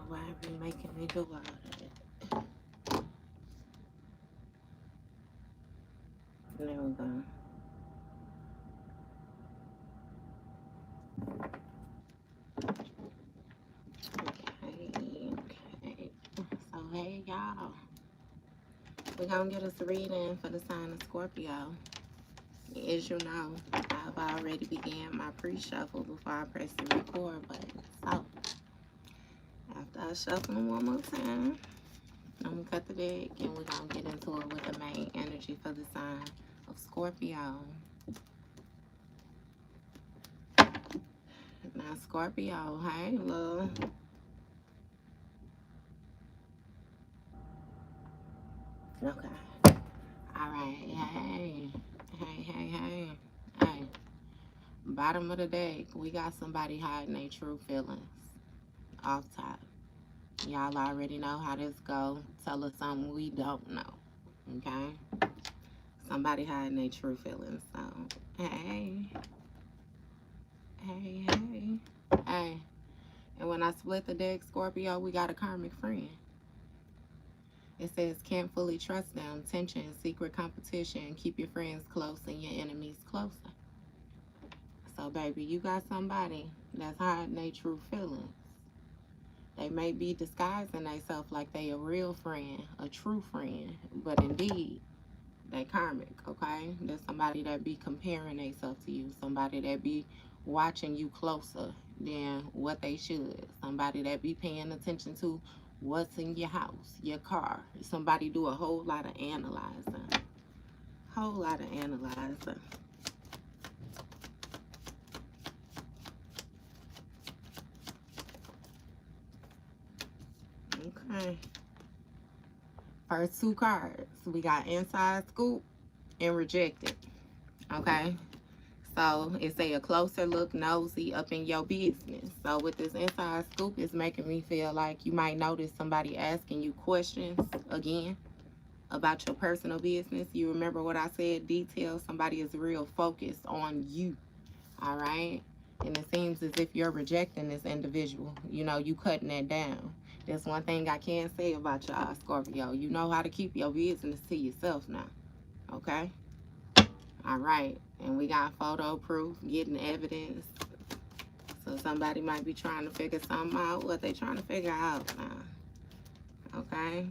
why it be making me do all that. There we go. Okay. So, hey, y'all. We're going to get us a reading for the sign of Scorpio. As you know, I've already began my pre-shuffle before I press the record button. So, after I shuffle them one more time, I'm going to cut the deck and we're going to get into it with the main energy for the sign of Scorpio. Now, Scorpio, hey, love. Okay. All right. Hey. Hey. Bottom of the deck, we got somebody hiding their true feelings. Off top. Y'all already know how this go. Tell us something we don't know. Okay? Somebody hiding their true feelings. So, hey. And when I split the deck, Scorpio, we got a karmic friend. It says, can't fully trust them. Tension, secret competition. Keep your friends close and your enemies closer. So, baby, you got somebody that's hiding their true feelings. They may be disguising themselves like they a real friend, a true friend, but indeed, they karmic, okay? There's somebody that be comparing themselves to you, somebody that be watching you closer than what they should, somebody that be paying attention to what's in your house, your car. Somebody do a whole lot of analyzing. Okay. First two cards, we got inside scoop and rejected. Okay. So it say a closer look, nosy up in your business. So with this inside scoop, it's making me feel like you might notice somebody asking you questions again about your personal business. You remember what I said, details. Somebody is real focused on you. All right. And it seems as if you're rejecting this individual. You know, you cutting that down. There's one thing I can say about y'all, Scorpio. You know how to keep your business to yourself now. Okay? All right. And we got photo proof, getting evidence. So somebody might be trying to figure something out. What they trying to figure out now. Okay?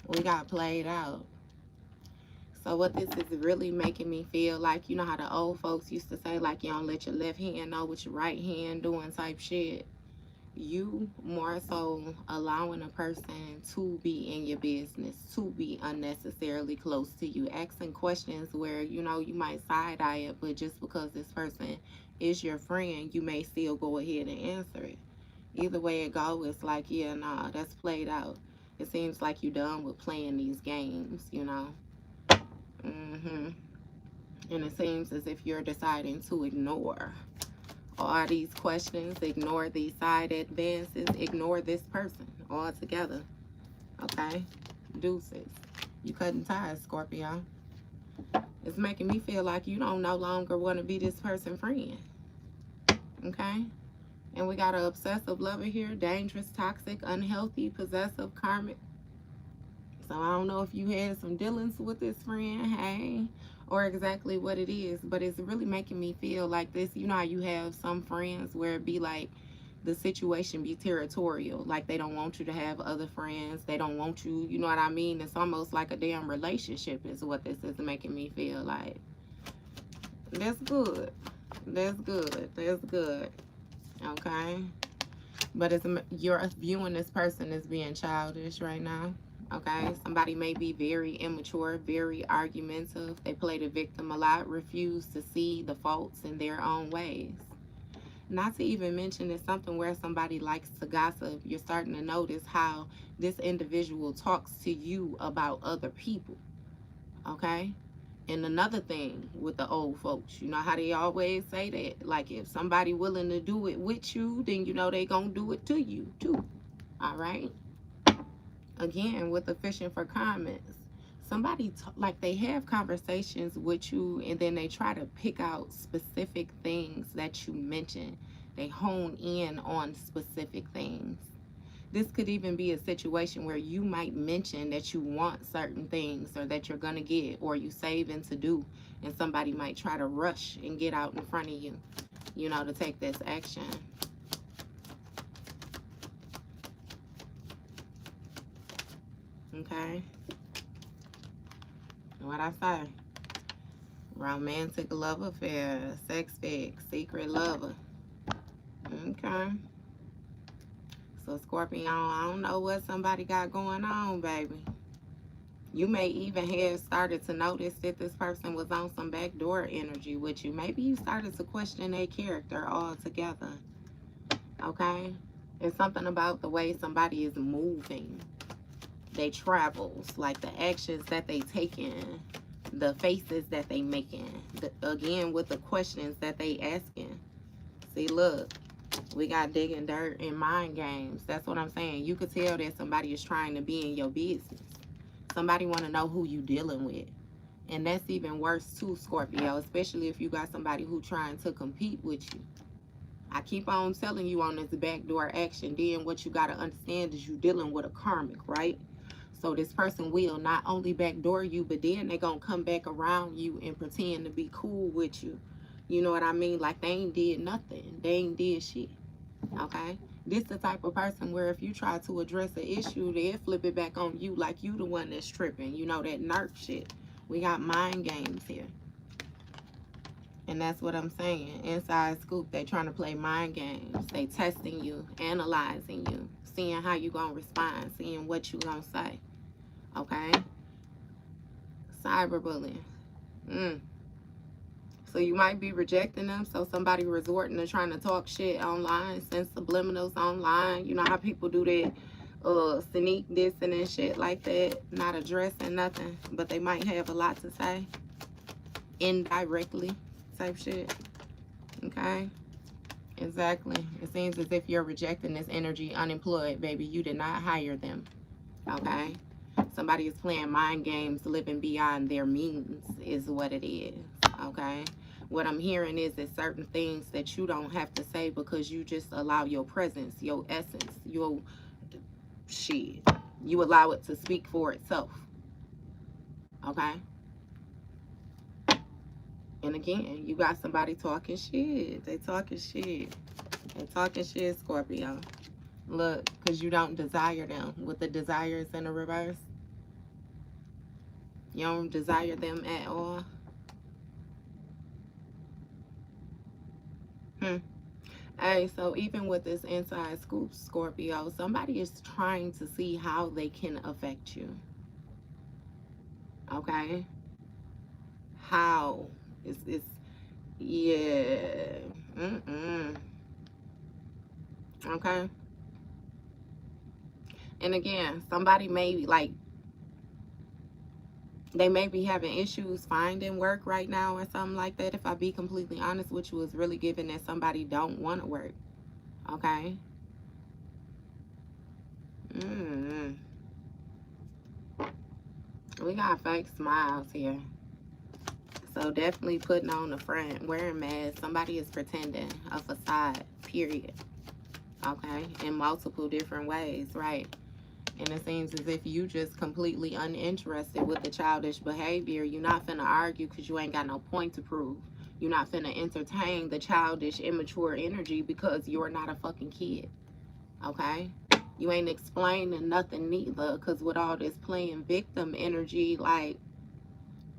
We got played out. So what this is really making me feel like, you know how the old folks used to say, like, you don't let your left hand know what your right hand doing type shit. You more so allowing a person to be in your business, to be unnecessarily close to you, asking questions where, you know, you might side-eye it, but just because this person is your friend, you may still go ahead and answer it. Either way it go, it's like, yeah, nah, that's played out. It seems like you're done with playing these games, you know. And it seems as if you're deciding to ignore all these questions, ignore these side advances, ignore this person altogether. Okay? Deuces. You cutting ties, Scorpio. It's making me feel like you don't no longer want to be this person's friend. Okay? And we got an obsessive lover here. Dangerous, toxic, unhealthy, possessive, karmic. So I don't know if you had some dealings with this friend, hey, or exactly what it is, but it's really making me feel like this. You know how you have some friends where it be like the situation be territorial, like they don't want you to have other friends, they don't want you, you know what I mean? It's almost like a damn relationship is what this is making me feel like. That's good. Okay? But it's, you're viewing this person as being childish right now. Okay, somebody may be very immature, very argumentative. They play the victim a lot, refuse to see the faults in their own ways. Not to even mention it's something where somebody likes to gossip. You're starting to notice how this individual talks to you about other people. Okay? And another thing with the old folks, you know how they always say that, like if somebody willing to do it with you, then you know they gonna do it to you too. All right? Again, with the fishing for comments, somebody like they have conversations with you and then they try to pick out specific things that you mention. They hone in on specific things. This could even be a situation where you might mention that you want certain things or that you're going to get or you saving to do, and somebody might try to rush and get out in front of you, you know, to take this action. Okay. What I say? Romantic love affair, sex fix, secret lover. Okay. So Scorpion, I don't know what somebody got going on, baby. You may even have started to notice that this person was on some backdoor energy with you. Maybe you started to question their character altogether. Okay? It's something about the way somebody is moving. They travels, like the actions that they taking, the faces that they making. Again, with the questions that they asking. See, look. We got digging dirt and mind games. That's what I'm saying. You could tell that somebody is trying to be in your business. Somebody want to know who you dealing with. And that's even worse too, Scorpio, especially if you got somebody who trying to compete with you. I keep on telling you on this backdoor action. Then what you got to understand is you dealing with a karmic, right? So this person will not only backdoor you, but then they're going to come back around you and pretend to be cool with you. You know what I mean? Like they ain't did nothing. They ain't did shit. Okay? This the type of person where if you try to address an issue, they'll flip it back on you like you the one that's tripping. You know, that nerf shit. We got mind games here. And that's what I'm saying. Inside scoop, they trying to play mind games. They testing you, analyzing you, seeing how you gonna respond, seeing what you gonna say. Okay? Cyberbullying. So you might be rejecting them. So somebody resorting to trying to talk shit online, send subliminals online. You know how people do that, sneak dissing and shit like that. Not addressing nothing, but they might have a lot to say. Indirectly type shit. Okay? Exactly. It seems as if you're rejecting this energy unemployed, baby. You did not hire them. Okay? Somebody is playing mind games, living beyond their means is what it is. Okay? What I'm hearing is that certain things that you don't have to say because you just allow your presence, your essence, your shit. You allow it to speak for itself. Okay? And again, you got somebody talking shit. They talking shit. They talking shit, Scorpio. Look, because you don't desire them. With the desires in the reverse. You don't desire them at all. Hey, so even with this inside scoop, Scorpio, somebody is trying to see how they can affect you. Okay? How? It's yeah. Okay? And again, somebody may, like, they may be having issues finding work right now or something like that. If I be completely honest with you, it's really giving that somebody don't want to work. Okay? We got fake smiles here. So definitely putting on the front, wearing masks. Somebody is pretending, a facade, period. Okay? In multiple different ways, right? And it seems as if you just completely uninterested with the childish behavior. You're not finna argue because you ain't got no point to prove. You're not finna entertain the childish, immature energy because you're not a fucking kid. Okay? You ain't explaining nothing neither, because with all this playing victim energy, like,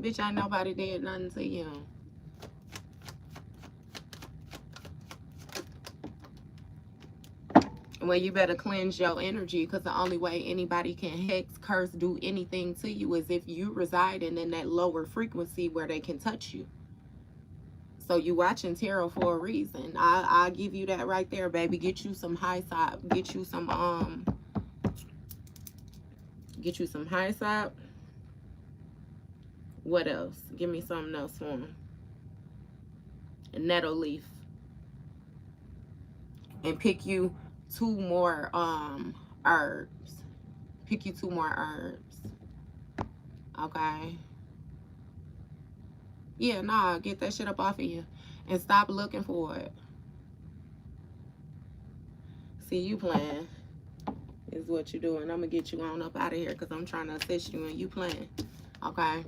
bitch, ain't nobody did nothing to you. Well, you better cleanse your energy, because the only way anybody can hex, curse, do anything to you is if you residing in that lower frequency where they can touch you. So you watching tarot for a reason. I'll give you that right there, baby. Get you some high side. Get you some high side. What else? Give me something else for them. A nettle leaf. And pick you 2 more herbs. Pick you 2 more herbs. Okay? Yeah, nah, get that shit up off of you. And stop looking for it. See, you playing. is what you're doing. I'm going to get you on up out of here because I'm trying to assist you and you playing. Okay?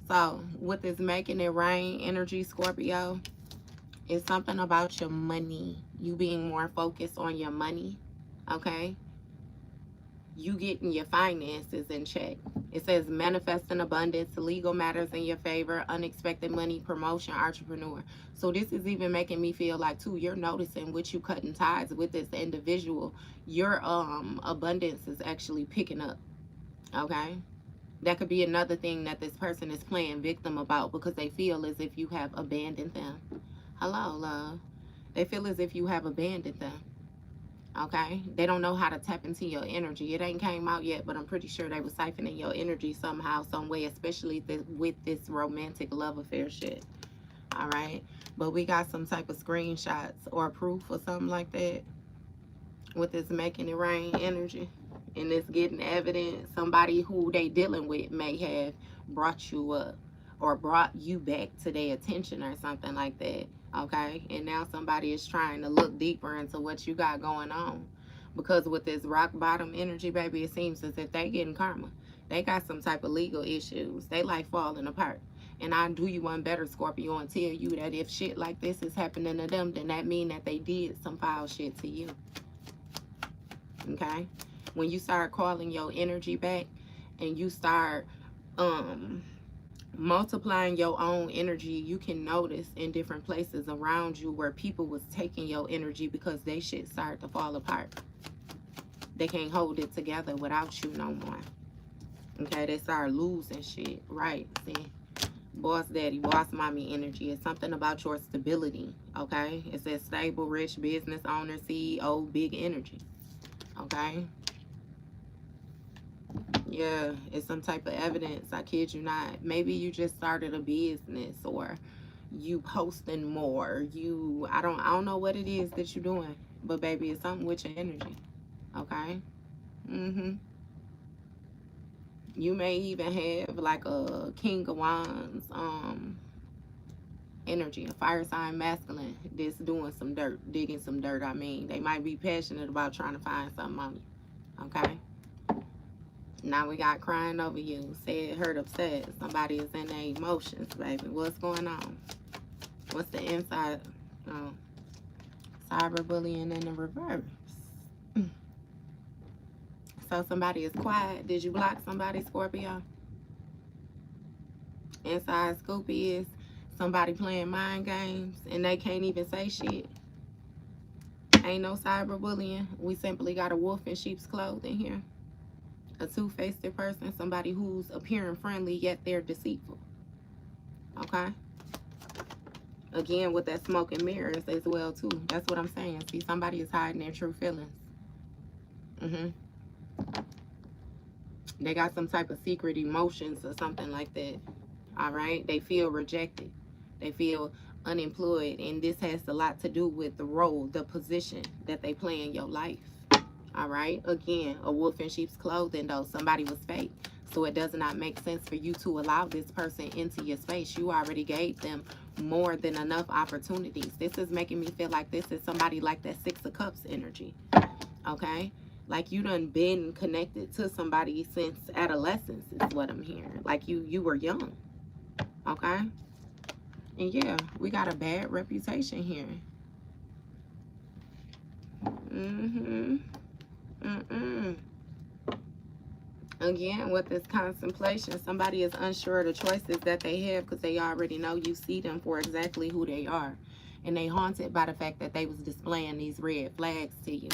So, with this making it rain energy, Scorpio, it's something about your money. You being more focused on your money. Okay? You getting your finances in check. It says manifest in abundance, legal matters in your favor, unexpected money, promotion, entrepreneur. So this is even making me feel like too, you're noticing with you cutting ties with this individual, your abundance is actually picking up. Okay? That could be another thing that this person is playing victim about because they feel as if you have abandoned them. Hello, love. They feel as if you have abandoned them. Okay, they don't know how to tap into your energy. It ain't came out yet, but I'm pretty sure they was siphoning your energy somehow, some way, especially with this romantic love affair shit. All right, but we got some type of screenshots or proof or something like that with this making it rain energy, and it's getting evidence. Somebody who they dealing with may have brought you up or brought you back to their attention or something like that. Okay, and now somebody is trying to look deeper into what you got going on, because with this rock bottom energy, baby, it seems as if they getting karma. They got some type of legal issues. They like falling apart. And I do you one better, Scorpio, and tell you that if shit like this is happening to them, then that mean that they did some foul shit to you. Okay, when you start calling your energy back and you start multiplying your own energy, you can notice in different places around you where people was taking your energy because they shit started to fall apart. They can't hold it together without you no more. Okay, they start losing shit. Right, see, boss daddy, boss mommy energy is something about your stability. Okay, it says stable, rich, business owner, CEO, big energy. Okay, yeah, it's some type of evidence. I kid you not. Maybe you just started a business, or you posting more. I don't know what it is that you're doing, but baby, it's something with your energy. Okay. You may even have like a King of Wands energy, a fire sign masculine that's doing some dirt, digging some dirt. I mean, they might be passionate about trying to find something on you. Okay. Now we got crying over you, sad, hurt, upset. Somebody is in their emotions, baby. What's going on? What's the inside? Oh, cyberbullying in the reverse. So somebody is quiet. Did you block somebody, Scorpio? Inside scoop is somebody playing mind games and they can't even say shit. Ain't no cyberbullying. We simply got a wolf in sheep's clothing here. A two-faced person, somebody who's appearing friendly yet they're deceitful. Okay? Again, with that smoke and mirrors as well too. That's what I'm saying. See, somebody is hiding their true feelings. They got some type of secret emotions or something like that. All right? They feel rejected. They feel unemployed, and this has a lot to do with the role, the position that they play in your life. All right, again, a wolf in sheep's clothing, though. Somebody was fake, so it does not make sense for you to allow this person into your space. You already gave them more than enough opportunities. This is making me feel like this is somebody like that Six of Cups energy. Okay, like you done been connected to somebody since adolescence is what I'm hearing. Like you were young. Okay, and yeah, we got a bad reputation here. Again, with this contemplation, somebody is unsure of the choices that they have because they already know you see them for exactly who they are. And they haunted by the fact that they was displaying these red flags to you.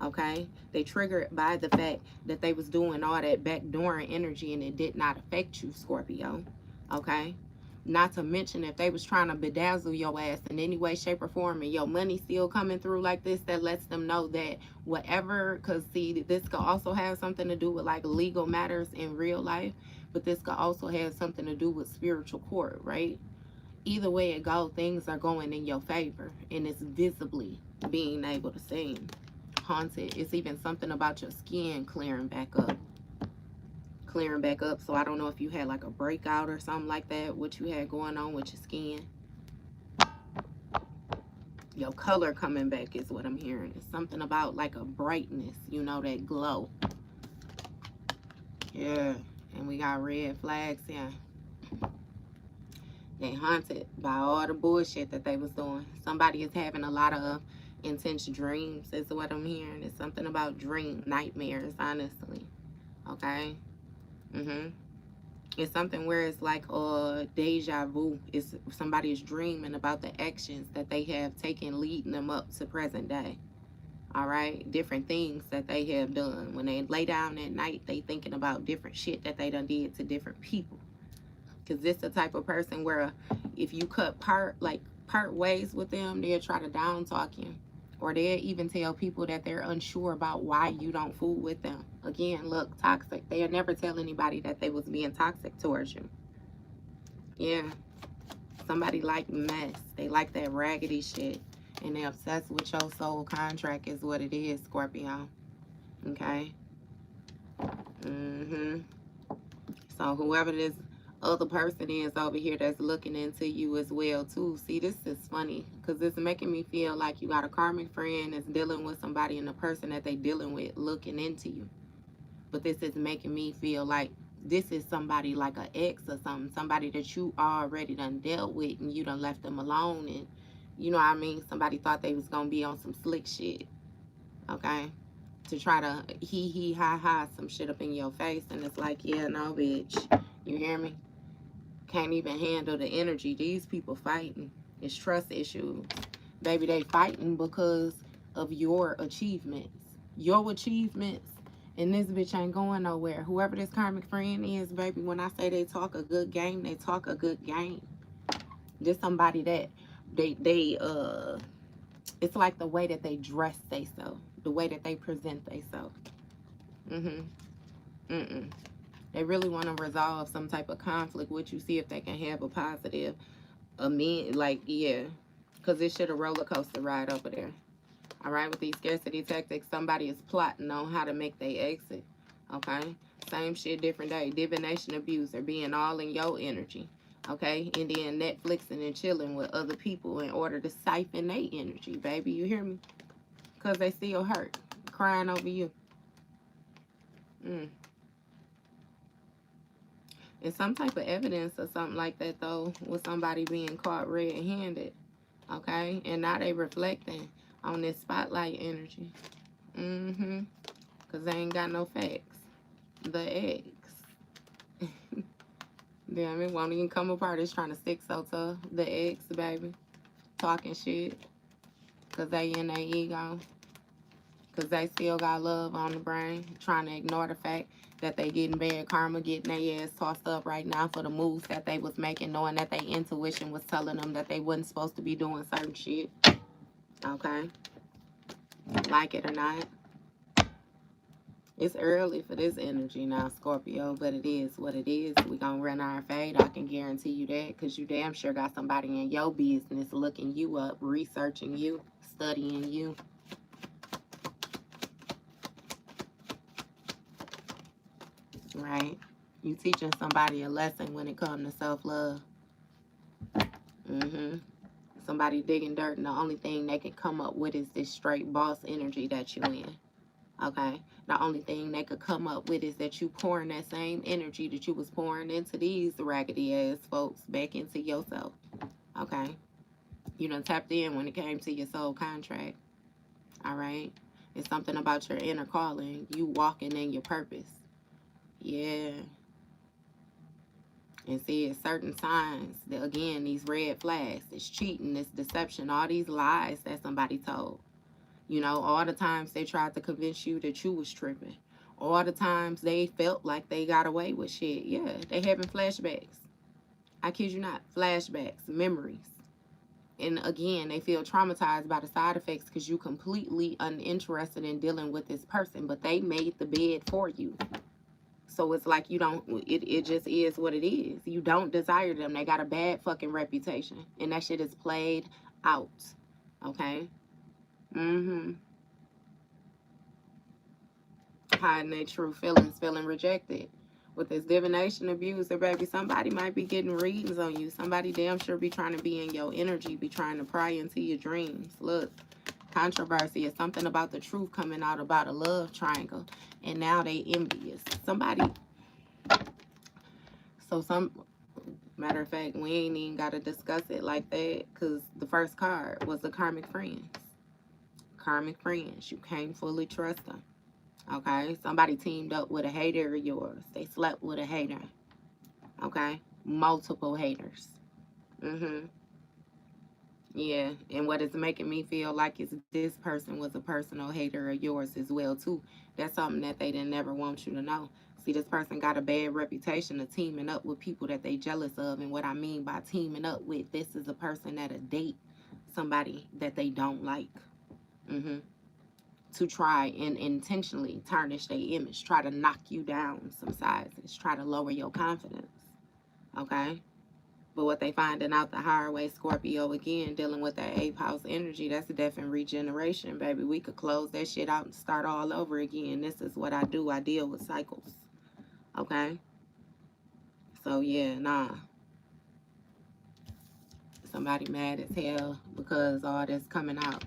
Okay? They triggered by the fact that they was doing all that backdooring energy and it did not affect you, Scorpio. Okay? Not to mention if they was trying to bedazzle your ass in any way, shape, or form, and your money still coming through like this, that lets them know that whatever, because see, this could also have something to do with like legal matters in real life, but this could also have something to do with spiritual court, right? Either way it goes, things are going in your favor, and it's visibly being able to see. Haunted. It's even something about your skin clearing back up. So I don't know if you had like a breakout or something like that, what you had going on with your skin. Your color coming back is what I'm hearing. It's something about like a brightness, you know, that glow. Yeah. And we got red flags here. They haunted by all the bullshit that they was doing. Somebody is having a lot of intense dreams is what I'm hearing. It's something about dream nightmares, honestly. Okay. It's something where it's like deja vu. It's somebody is dreaming about the actions that they have taken leading them up to present day. All right, different things that they have done. When they lay down at night, they thinking about different shit that they done did to different people. Because this the type of person where if you part ways with them, they'll try to down talk you. Or they'll even tell people that they're unsure about why you don't fool with them. Again, look, toxic. They'll never tell anybody that they was being toxic towards you. Yeah. Somebody like mess. They like that raggedy shit. And they're obsessed with your soul contract is what it is, Scorpio. Okay? So whoever this other person is over here that's looking into you as well too. See, this is funny because it's making me feel like you got a karmic friend that's dealing with somebody and the person that they dealing with looking into you. But this is making me feel like this is somebody like an ex or something, somebody that you already done dealt with and you done left them alone, and you know what I mean, somebody thought they was gonna be on some slick shit, okay, to try to ha some shit up in your face, and it's like, yeah, no, bitch, you hear me? Can't even handle the energy. These people fighting. It's trust issues. Baby, they fighting because of your achievements. Your achievements. And this bitch ain't going nowhere. Whoever this karmic friend is, baby, when I say they talk a good game, they talk a good game. There's somebody that it's like the way that they dress they self. The way that they present they self. They really want to resolve some type of conflict with you, see if they can have a positive like, yeah, because it should a roller coaster ride over there. All right, with these scarcity tactics, somebody is plotting on how to make their exit. Okay, same shit, different day. Divination abuser, being all in your energy. Okay, and then Netflixing and chilling with other people in order to siphon their energy, baby. You hear me? Because they still hurt, crying over you. And some type of evidence or something like that, though, with somebody being caught red-handed, okay? And now they reflecting on this spotlight energy. Because they ain't got no facts. The ex. Damn, it won't even come apart. It's trying to stick so tough. The ex, baby. Talking shit. Because they in their ego. Because they still got love on the brain. Trying to ignore the fact that they getting bad karma, getting their ass tossed up right now for the moves that they was making, knowing that their intuition was telling them that they wasn't supposed to be doing certain shit. Okay? Like it or not. It's early for this energy now, Scorpio, but it is what it is. We gonna run our fade. I can guarantee you that, because you damn sure got somebody in your business looking you up, researching you, studying you. Right? You teaching somebody a lesson when it comes to self-love. Somebody digging dirt, and the only thing they can come up with is this straight boss energy that you in. Okay? The only thing they could come up with is that you pouring that same energy that you was pouring into these raggedy ass folks back into yourself. Okay? You done tapped in when it came to your soul contract. Alright? It's something about your inner calling. You walking in your purpose. Yeah. And see, it's certain signs that, again, these red flags, it's cheating, it's deception, all these lies that somebody told. You know, all the times they tried to convince you that you was tripping. All the times they felt like they got away with shit. Yeah, they having flashbacks. I kid you not. Flashbacks, memories. And again, they feel traumatized by the side effects because you completely uninterested in dealing with this person. But they made the bed for you. So it's like you don't, it just is what it is. You don't desire them. They got a bad fucking reputation. And that shit is played out. Okay? Hiding their true feelings, feeling rejected. With this divination abuser, baby, somebody might be getting readings on you. Somebody damn sure be trying to be in your energy, be trying to pry into your dreams. Look, controversy is something about the truth coming out about a love triangle. And now they envious. Somebody, so some, matter of fact, we ain't even got to discuss it like that because the first card was the karmic friends. Karmic friends. You can't fully trust them. Okay? Somebody teamed up with a hater of yours. They slept with a hater. Okay? Multiple haters. Yeah, and what is making me feel like is this person was a personal hater of yours as well too. That's something that they didn't never want you to know. See, this person got a bad reputation of teaming up with people that they jealous of, and what I mean by teaming up with, this is a person that'll date somebody that they don't like. To try and intentionally tarnish their image, try to knock you down some sizes, try to lower your confidence. Okay? But what they finding out the hard way, Scorpio, again, dealing with that 8th house energy, that's a death and regeneration, baby. We could close that shit out and start all over again. This is what I do. I deal with cycles. Okay? So, yeah, nah. Somebody mad as hell because all this coming out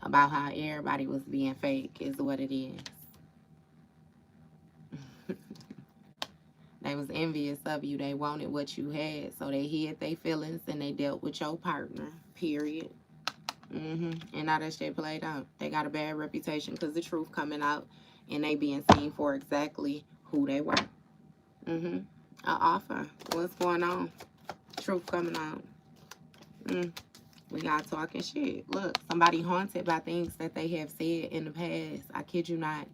about how everybody was being fake is what it is. They was envious of you. They wanted what you had, so they hid their feelings and they dealt with your partner, period. And now that shit played out. They got a bad reputation because the truth coming out and they being seen for exactly who they were. An offer. What's going on? Truth coming out. We got talking shit. Look, somebody haunted by things that they have said in the past. I kid you not.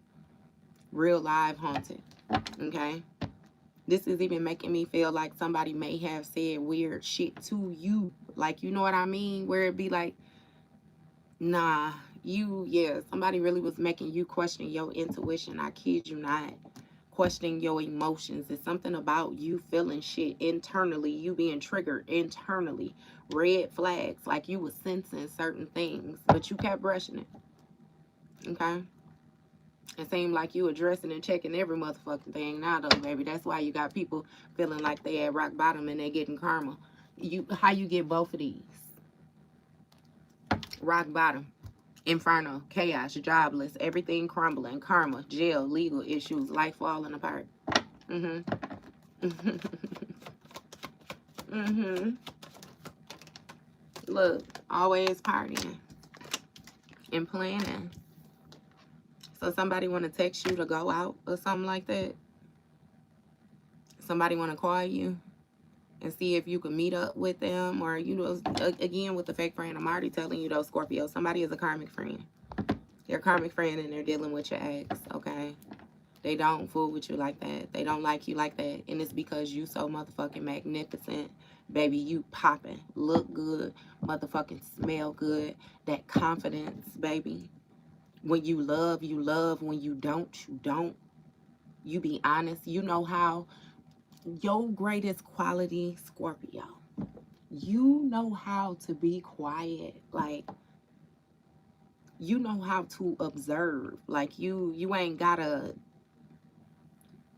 Real live haunted. Okay? This is even making me feel like somebody may have said weird shit to you. Like, you know what I mean? Where it be like, nah, somebody really was making you question your intuition. I kid you not. Questioning your emotions. It's something about you feeling shit internally, you being triggered internally. Red flags, like you was sensing certain things, but you kept brushing it. Okay? It seemed like you addressing and checking every motherfucking thing now, though, baby. That's why you got people feeling like they at rock bottom and they getting karma. How you get both of these? Rock bottom, inferno, chaos, jobless, everything crumbling, karma, jail, legal issues, life falling apart. Look, always partying and planning. So somebody want to text you to go out or something like that? Somebody want to call you and see if you can meet up with them, or, you know, again, with the fake friend, I'm already telling you, though, Scorpio, somebody is a karmic friend. They're a karmic friend and they're dealing with your ex, okay? They don't fool with you like that. They don't like you like that. And it's because you so motherfucking magnificent. Baby, you popping. Look good. Motherfucking smell good. That confidence, baby. When you love, you love. When you don't, you don't. You be honest. You know how your greatest quality, Scorpio. You know how to be quiet. Like, you know how to observe. Like, you ain't gotta,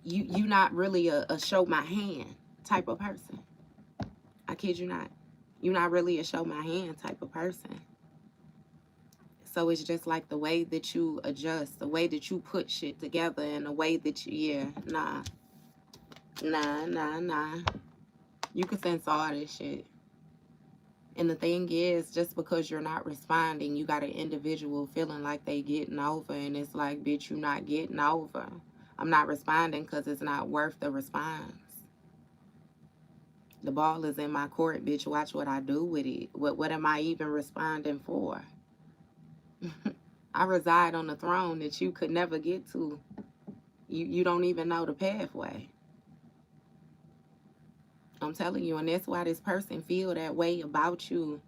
you not really a show my hand type of person. I kid you not. You're not really a show my hand type of person. So it's just like the way that you adjust, the way that you put shit together, and the way that you, nah. You can sense all this shit. And the thing is, just because you're not responding, you got an individual feeling like they getting over, and it's like, bitch, you not getting over. I'm not responding because it's not worth the response. The ball is in my court, bitch. Watch what I do with it. What am I even responding for? I reside on the throne that you could never get to. You don't even know the pathway. I'm telling you, and that's why this person feel that way about you.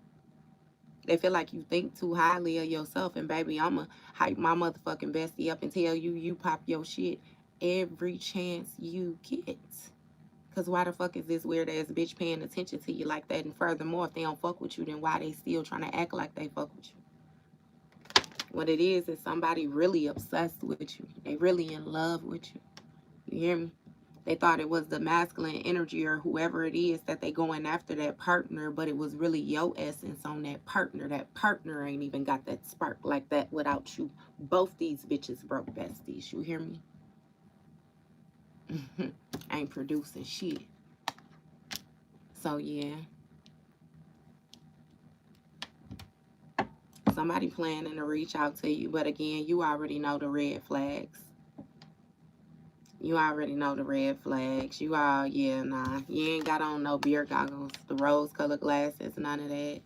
They feel like you think too highly of yourself, and baby, I'ma hype my motherfucking bestie up and tell you you pop your shit every chance you get. Because why the fuck is this weird ass bitch paying attention to you like that? And furthermore, if they don't fuck with you, then why they still trying to act like they fuck with you? What it is somebody really obsessed with you. They really in love with you. You hear me? They thought it was the masculine energy or whoever it is that they going after that partner, but it was really your essence on that partner. That partner ain't even got that spark like that without you. Both these bitches broke besties. You hear me? Ain't producing shit. So, yeah. Somebody planning to reach out to you, but again, you already know the red flags. You already know the red flags. You all, yeah, nah. You ain't got on no beer goggles, the rose-colored glasses, none of that.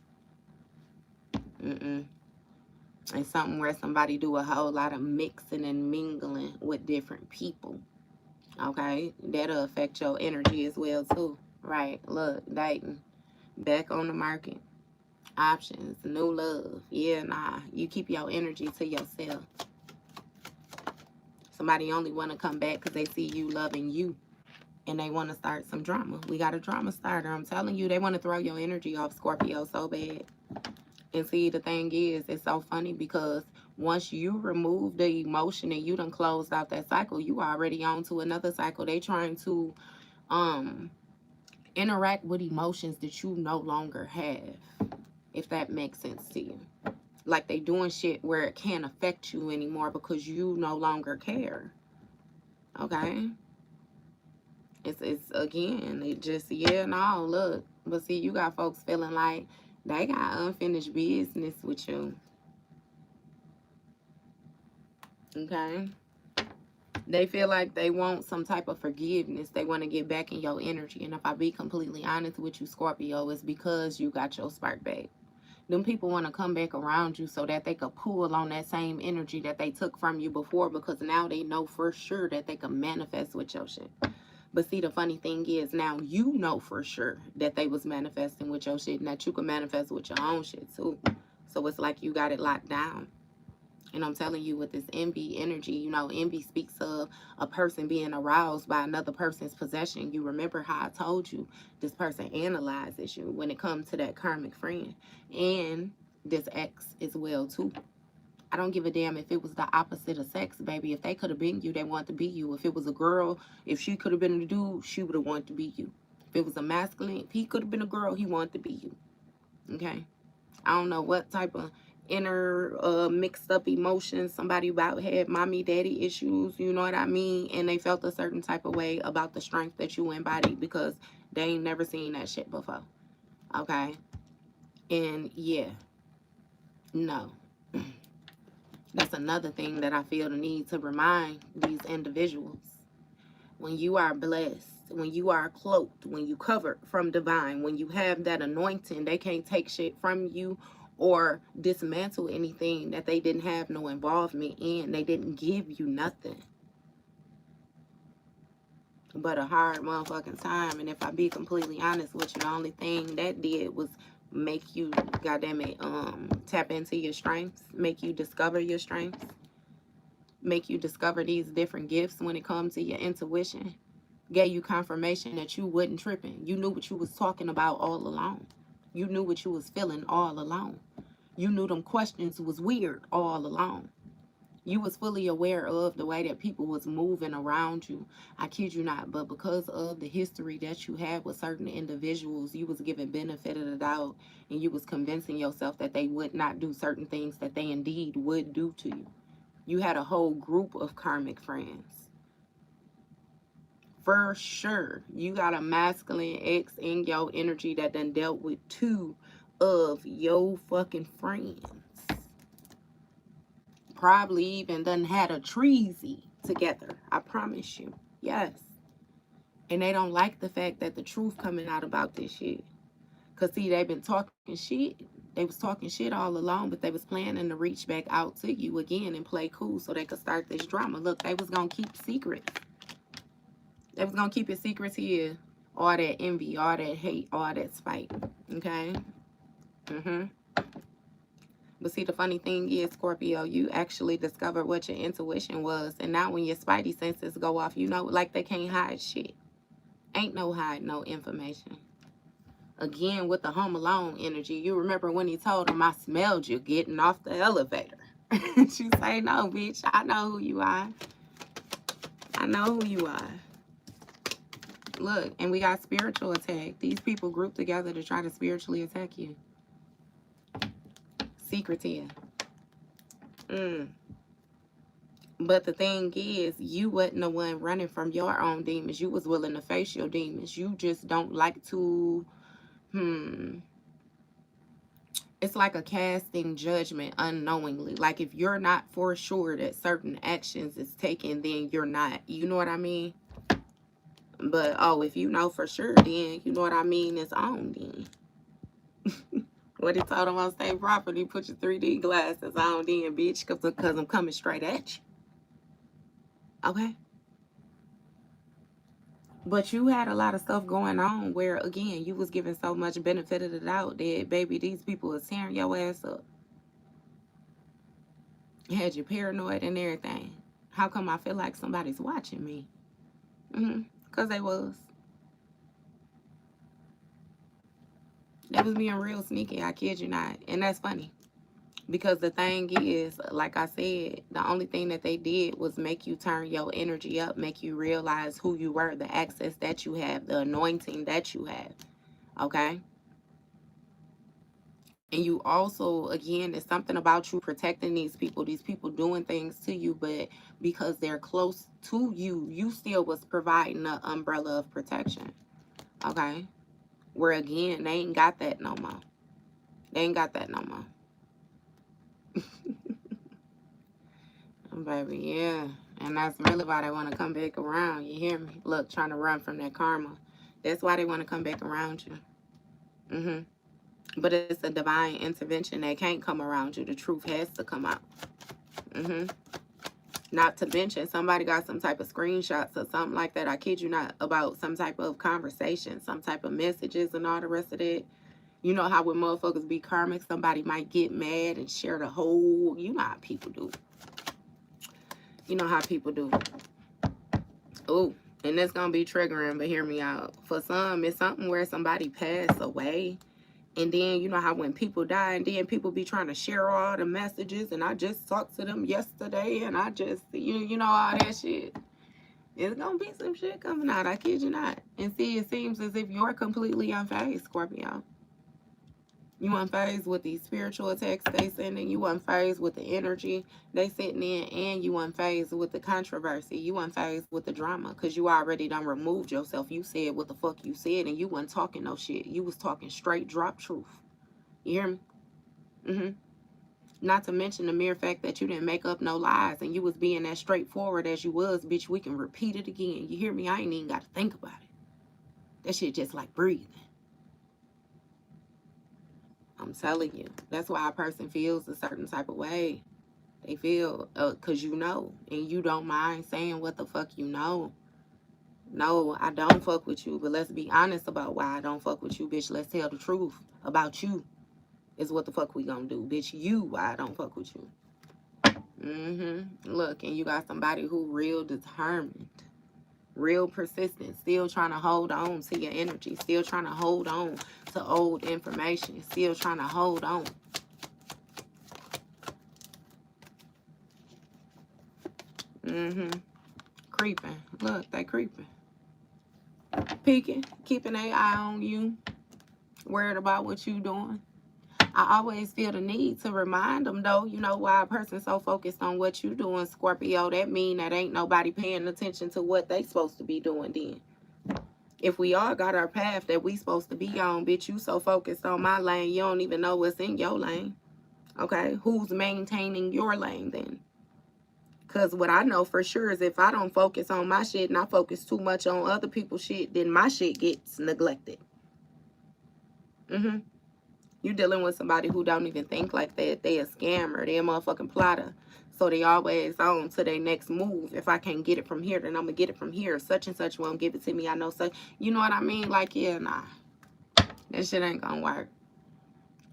It's something where somebody do a whole lot of mixing and mingling with different people. Okay? That'll affect your energy as well, too. Right? Look, dating. Back on the market. Options. New love. Yeah, nah. You keep your energy to yourself. Somebody only want to come back because they see you loving you. And they want to start some drama. We got a drama starter. I'm telling you, they want to throw your energy off, Scorpio, so bad. And see, the thing is, it's so funny because once you remove the emotion and you done closed out that cycle, you already on to another cycle. They trying to interact with emotions that you no longer have, if that makes sense to you. Like they doing shit where it can't affect you anymore because you no longer care. Okay? It's again, it just, yeah, no, look. But see, you got folks feeling like they got unfinished business with you. Okay? They feel like they want some type of forgiveness. They want to get back in your energy. And if I be completely honest with you, Scorpio, it's because you got your spark back. Them people want to come back around you so that they could pull on that same energy that they took from you before, because now they know for sure that they can manifest with your shit. But see, the funny thing is now you know for sure that they was manifesting with your shit and that you can manifest with your own shit too. So it's like you got it locked down. And I'm telling you, with this envy energy, you know, envy speaks of a person being aroused by another person's possession. You remember how I told you this person analyzes you when it comes to that karmic friend. And this ex as well too. I don't give a damn if it was the opposite of sex, baby. If they could have been you, they want to be you. If it was a girl, if she could have been a dude, she would have wanted to be you. If it was a masculine, if he could have been a girl, he wanted to be you. Okay? I don't know what type of inner mixed up emotions somebody about had mommy daddy issues, you know what I mean, and they felt a certain type of way about the strength that you embody because they ain't never seen that shit before. Okay? And yeah, no. That's another thing that I feel the need to remind these individuals. When you are blessed, when you are cloaked, when you covered from divine, when you have that anointing, they can't take shit from you or dismantle anything that they didn't have no involvement in. They didn't give you nothing but a hard motherfucking time. And if I be completely honest with you, the only thing that did was make you, goddamn it, tap into your strengths, make you discover your strengths, make you discover these different gifts when it comes to your intuition, gave you confirmation that you wasn't tripping. You knew what you was talking about all along. You knew what you was feeling all along. You knew them questions was weird all along. You was fully aware of the way that people was moving around you. I kid you not, but because of the history that you had with certain individuals, you was given benefit of the doubt and you was convincing yourself that they would not do certain things that they indeed would do to you. You had a whole group of karmic friends. For sure, you got a masculine ex in your energy that done dealt with 2 of your fucking friends. Probably even done had a treasy together. I promise you. Yes. And they don't like the fact that the truth coming out about this shit. Because, see, they've been talking shit. They was talking shit all along, but they was planning to reach back out to you again and play cool so they could start this drama. Look, they was going to keep secrets. They was going to keep it secrets here. All that envy, all that hate, all that spite. Okay? But see, the funny thing is, Scorpio, you actually discovered what your intuition was. And now when your spidey senses go off, you know, like they can't hide shit. Ain't no hide, no information. Again, with the Home Alone energy, you remember when he told him, I smelled you getting off the elevator. She say, no, bitch, I know who you are. I know who you are. Look, and we got spiritual attack. These people group together to try to spiritually attack you. Secretive. But the thing is, you wasn't the one running from your own demons. You was willing to face your demons. You just don't like to, it's like a casting judgment unknowingly. Like if you're not for sure that certain actions is taken, then you're not. You know what I mean? But, oh, if you know for sure, then you know what I mean, it's on then. What he told him on state property, put your 3D glasses on then, bitch, because I'm coming straight at you. Okay? But you had a lot of stuff going on where, again, you was giving so much benefit of the doubt that, baby, these people was tearing your ass up. You had you paranoid and everything. How come I feel like somebody's watching me? Because they was. They was being real sneaky, I kid you not. And that's funny. Because the thing is, like I said, the only thing that they did was make you turn your energy up, make you realize who you were, the access that you have, the anointing that you have. Okay? And you also, again, it's something about you protecting these people doing things to you, but because they're close to you, you still was providing an umbrella of protection. Okay? Where, again, they ain't got that no more. They ain't got that no more. Baby, yeah. And that's really why they want to come back around. You hear me? Look, trying to run from that karma. That's why they want to come back around you. But it's a divine intervention that can't come around you. The truth has to come out. Not to mention, somebody got some type of screenshots or something like that. I kid you not, about some type of conversation, some type of messages and all the rest of that. You know how when motherfuckers be karmic, somebody might get mad and share the whole, you know how people do. You know how people do. Oh, and that's going to be triggering, but hear me out. For some, it's something where somebody passed away. And then, you know how when people die, and then people be trying to share all the messages, and I just talked to them yesterday, and I just, you know, all that shit. It's going to be some shit coming out, I kid you not. And see, it seems as if you're completely unfazed, Scorpio. You unfazed with these spiritual attacks they sending. You unfazed with the energy they sitting in. And you unfazed with the controversy. You unfazed with the drama. Because you already done removed yourself. You said what the fuck you said. And you wasn't talking no shit. You was talking straight drop truth. You hear me? Not to mention the mere fact that you didn't make up no lies. And you was being as straightforward as you was. Bitch, we can repeat it again. You hear me? I ain't even got to think about it. That shit just like breathing. I'm telling you. That's why a person feels a certain type of way. They feel, because you know. And you don't mind saying what the fuck you know. No, I don't fuck with you. But let's be honest about why I don't fuck with you, bitch. Let's tell the truth about you. Is what the fuck we gonna do. Bitch, you, why I don't fuck with you. Look, and you got somebody who real determined. Real persistent, still trying to hold on to your energy, still trying to hold on to old information, still trying to hold on. Creeping. Look, they creeping. Peeking, keeping their eye on you, worried about what you doing. I always feel the need to remind them, though, you know, why a person's so focused on what you doing, Scorpio, that mean that ain't nobody paying attention to what they supposed to be doing then. If we all got our path that we supposed to be on, bitch, you so focused on my lane, you don't even know what's in your lane. Okay? Who's maintaining your lane then? Because what I know for sure is if I don't focus on my shit and I focus too much on other people's shit, then my shit gets neglected. You dealing with somebody who don't even think like that. They a scammer. They a motherfucking plotter. So they always on to their next move. If I can't get it from here, then I'm going to get it from here. Such and such won't give it to me. I know such. You know what I mean? Like, yeah, nah. That shit ain't going to work.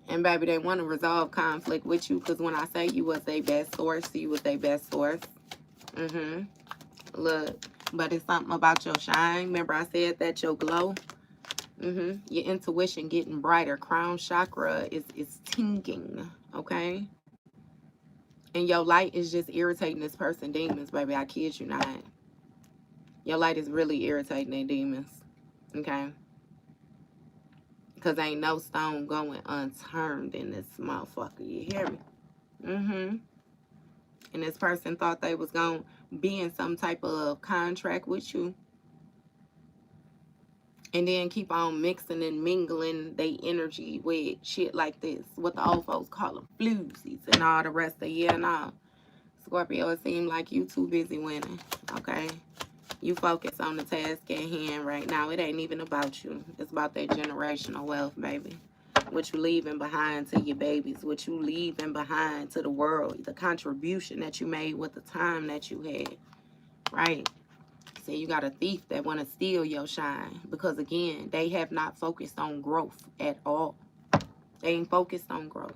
And, baby, they want to resolve conflict with you. Because when I say you was their best source, you was their best source. Look. But it's something about your shine. Remember I said that your glow? Your intuition getting brighter. Crown chakra is tinging, okay? And your light is just irritating this person demons, baby. I kid you not. Your light is really irritating their demons. Okay? Because ain't no stone going unturned in this motherfucker. You hear me? Mm-hmm. And this person thought they was going to be in some type of contract with you. And then keep on mixing and mingling their energy with shit like this. What the old folks call them floozies and all the rest of yeah, nah. Scorpio, it seems like you too busy winning. Okay? You focus on the task at hand right now. It ain't even about you. It's about that generational wealth, baby. What you leaving behind to your babies. What you leaving behind to the world. The contribution that you made with the time that you had. Right? See, you got a thief that want to steal your shine. Because, again, they have not focused on growth at all. They ain't focused on growth.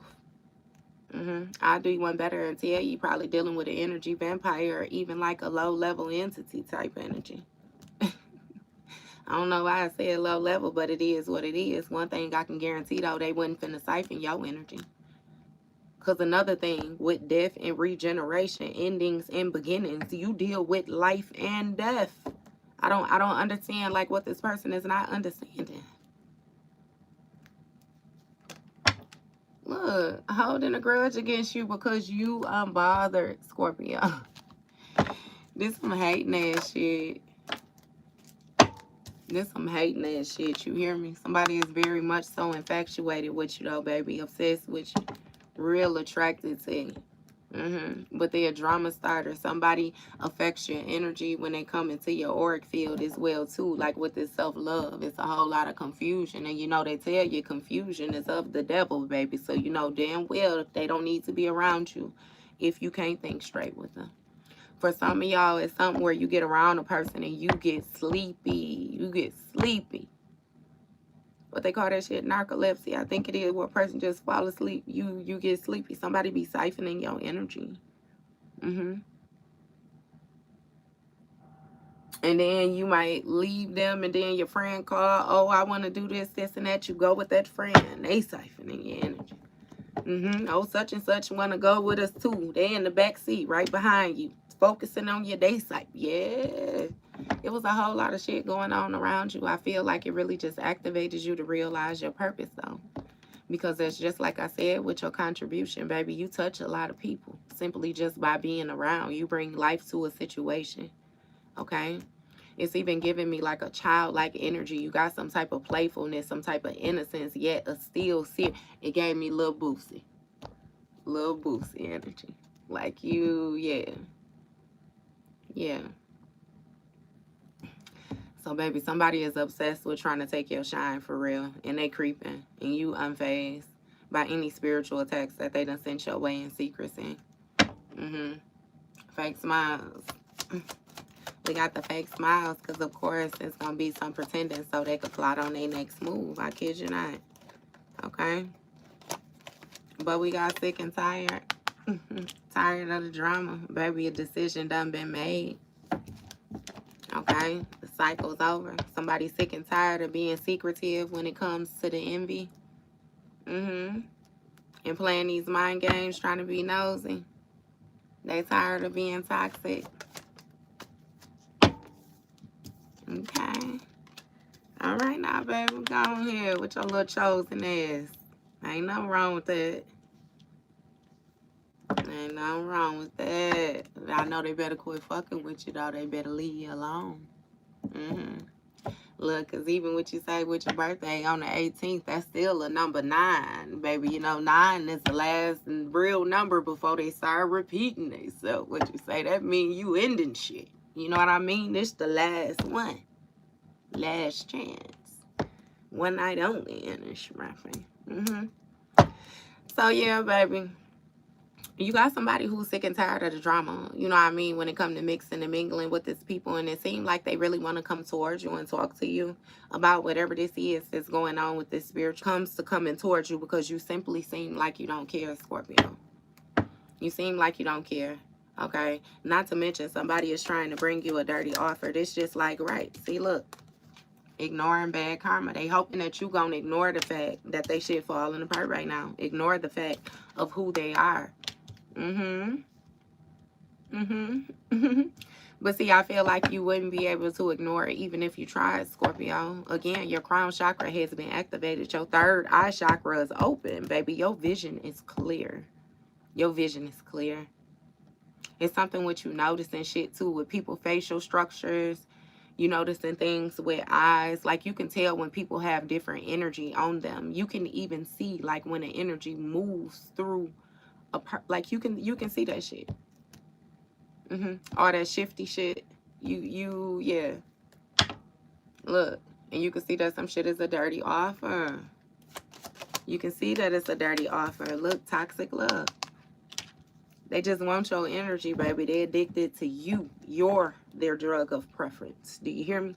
I'll do you one better and tell you probably dealing with an energy vampire or even like a low-level entity type energy. I don't know why I said low level, but it is what it is. One thing I can guarantee, though, they wouldn't finna siphon your energy. Because another thing, with death and regeneration, endings and beginnings, you deal with life and death. I don't understand, like, what this person is not understanding. Look, holding a grudge against you because you unbothered, Scorpio. This some hating ass shit. This some hating ass shit, you hear me? Somebody is very much so infatuated with you, though, baby. Obsessed with you. Real attracted to you. But they're a drama starter. Somebody affects your energy when they come into your auric field as well, too. Like with this self-love, it's a whole lot of confusion. And you know they tell you confusion is of the devil, baby. So you know damn well they don't need to be around you if you can't think straight with them. For some of y'all, it's something where you get around a person and you get sleepy. You get sleepy. What they call that shit, narcolepsy. I think it is where a person just fall asleep. You get sleepy. Somebody be siphoning your energy. And then you might leave them and then your friend call, oh, I want to do this, this, and that. You go with that friend. They siphoning your energy. Oh, such and such want to go with us too. They in the back seat right behind you. Focusing on your day site. Yeah. It was a whole lot of shit going on around you. I feel like it really just activated you to realize your purpose, though. Because it's just like I said with your contribution, baby. You touch a lot of people simply just by being around. You bring life to a situation. Okay? It's even giving me like a childlike energy. You got some type of playfulness, some type of innocence, yet a still serious. It gave me Lil Boosie. Lil Boosie energy. Like you, yeah. Yeah. So, baby, somebody is obsessed with trying to take your shine for real. And they creeping. And you unfazed by any spiritual attacks that they done sent your way in secrecy. Fake smiles. We got the fake smiles because, of course, it's going to be some pretending so they could plot on their next move. I kid you not. Okay? But we got sick and tired. Tired of the drama. Baby, a decision done been made. Okay? The cycle's over. Somebody's sick and tired of being secretive when it comes to the envy. And playing these mind games, trying to be nosy. They tired of being toxic. Okay. All right now, baby. Go on here with your little chosen ass. Ain't nothing wrong with that. Ain't nothing wrong with that. I know they better quit fucking with you, though. They better leave you alone. Look, because even what you say with your birthday on the 18th, that's still a number 9, baby. You know, 9 is the last real number before they start repeating themselves. What you say, that means you ending shit. You know what I mean? This the last one. Last chance. One night only in this, my friend. So, yeah, baby. You got somebody who's sick and tired of the drama, you know what I mean, when it comes to mixing and mingling with these people, and it seems like they really want to come towards you and talk to you about whatever this is that's going on with this spirit comes to coming towards you because you simply seem like you don't care, Scorpio. You seem like you don't care, okay? Not to mention somebody is trying to bring you a dirty offer. This just like, right, see, look. Ignoring bad karma. They hoping that you gonna ignore the fact that they shit falling apart right now. Ignore the fact of who they are. But see, I feel like you wouldn't be able to ignore it even if you tried, Scorpio. Again, your crown chakra has been activated. Your third eye chakra is open, baby. Your vision is clear. Your vision is clear. It's something with you noticing shit too with people facial structures. You noticing things with eyes. Like you can tell when people have different energy on them. You can even see like when the energy moves through like you can see that shit. All that shifty shit. Yeah. Look, and you can see that some shit is a dirty offer. You can see that it's a dirty offer. Look, toxic love. They just want your energy, baby. They're addicted to you. You're their drug of preference. Do you hear me?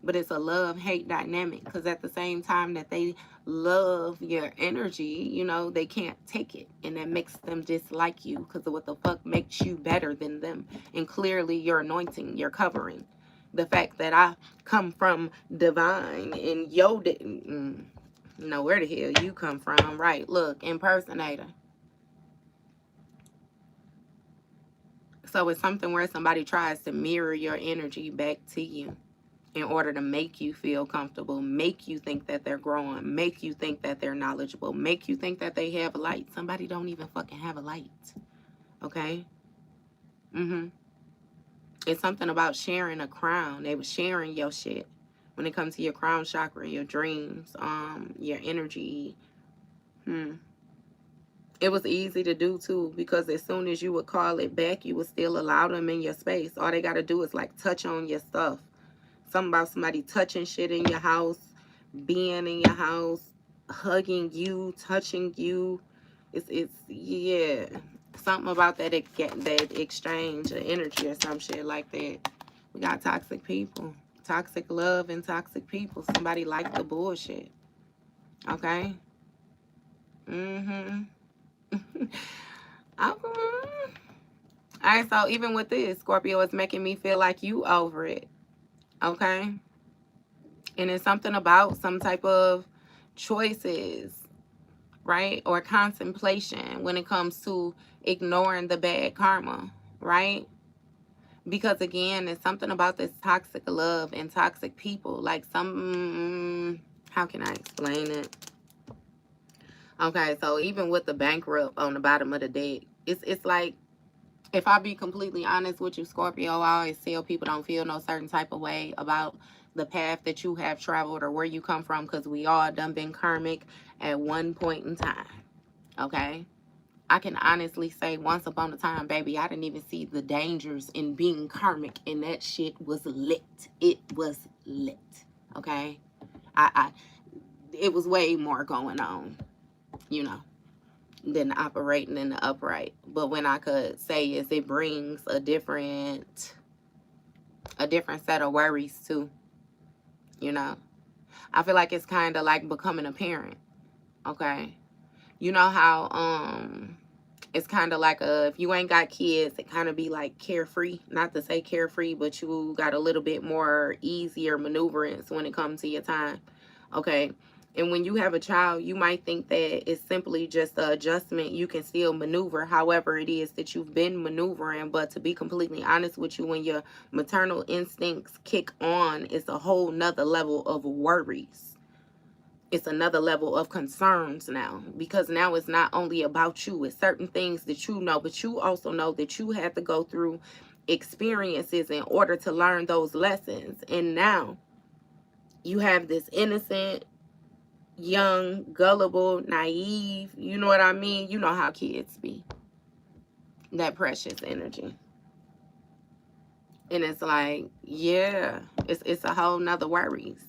But it's a love-hate dynamic, because at the same time that they love your energy, you know, they can't take it. And that makes them dislike you because of what the fuck makes you better than them. And clearly your anointing, your covering. The fact that I come from divine and yo didn't know where the hell you come from. Right, look, impersonator. So it's something where somebody tries to mirror your energy back to you in order to make you feel comfortable, make you think that they're growing, make you think that they're knowledgeable, make you think that they have a light. Somebody don't even fucking have a light, okay? It's something about sharing a crown. They were sharing your shit when it comes to your crown chakra, your dreams, your energy. It was easy to do too, because as soon as you would call it back, you would still allow them in your space. All they got to do is like touch on your stuff. Something about somebody touching shit in your house, being in your house, hugging you, touching you. It's yeah. Something about that exchange of energy or some shit like that. We got toxic people. Toxic love and toxic people. Somebody like the bullshit. Okay? Alright, so even with this, Scorpio, is making me feel like you over it. Okay? And it's something about some type of choices, right? Or contemplation when it comes to ignoring the bad karma, right? Because again, it's something about this toxic love and toxic people. Like how can I explain it? Okay, so even with the bankrupt on the bottom of the deck, it's like, if I be completely honest with you, Scorpio, I always tell people don't feel no certain type of way about the path that you have traveled or where you come from, because we all done been karmic at one point in time, okay? I can honestly say once upon a time, baby, I didn't even see the dangers in being karmic, and that shit was lit. It was lit, okay? It was way more going on, you know, than operating in the upright. But when I could say is it brings a different set of worries too, you know. I feel like it's kind of like becoming a parent, okay? You know how it's kind of like if you ain't got kids, it kind of be like carefree. Not to say carefree, but you got a little bit more easier maneuverings when it comes to your time, okay? And when you have a child, you might think that it's simply just an adjustment. You can still maneuver however it is that you've been maneuvering. But to be completely honest with you, when your maternal instincts kick on, it's a whole nother level of worries. It's another level of concerns now, because now it's not only about you. It's certain things that you know, but you also know that you had to go through experiences in order to learn those lessons. And now you have this innocent, young, gullible, naive, you know what I mean? You know how kids be. That precious energy. And it's like, yeah, it's a whole nother worries.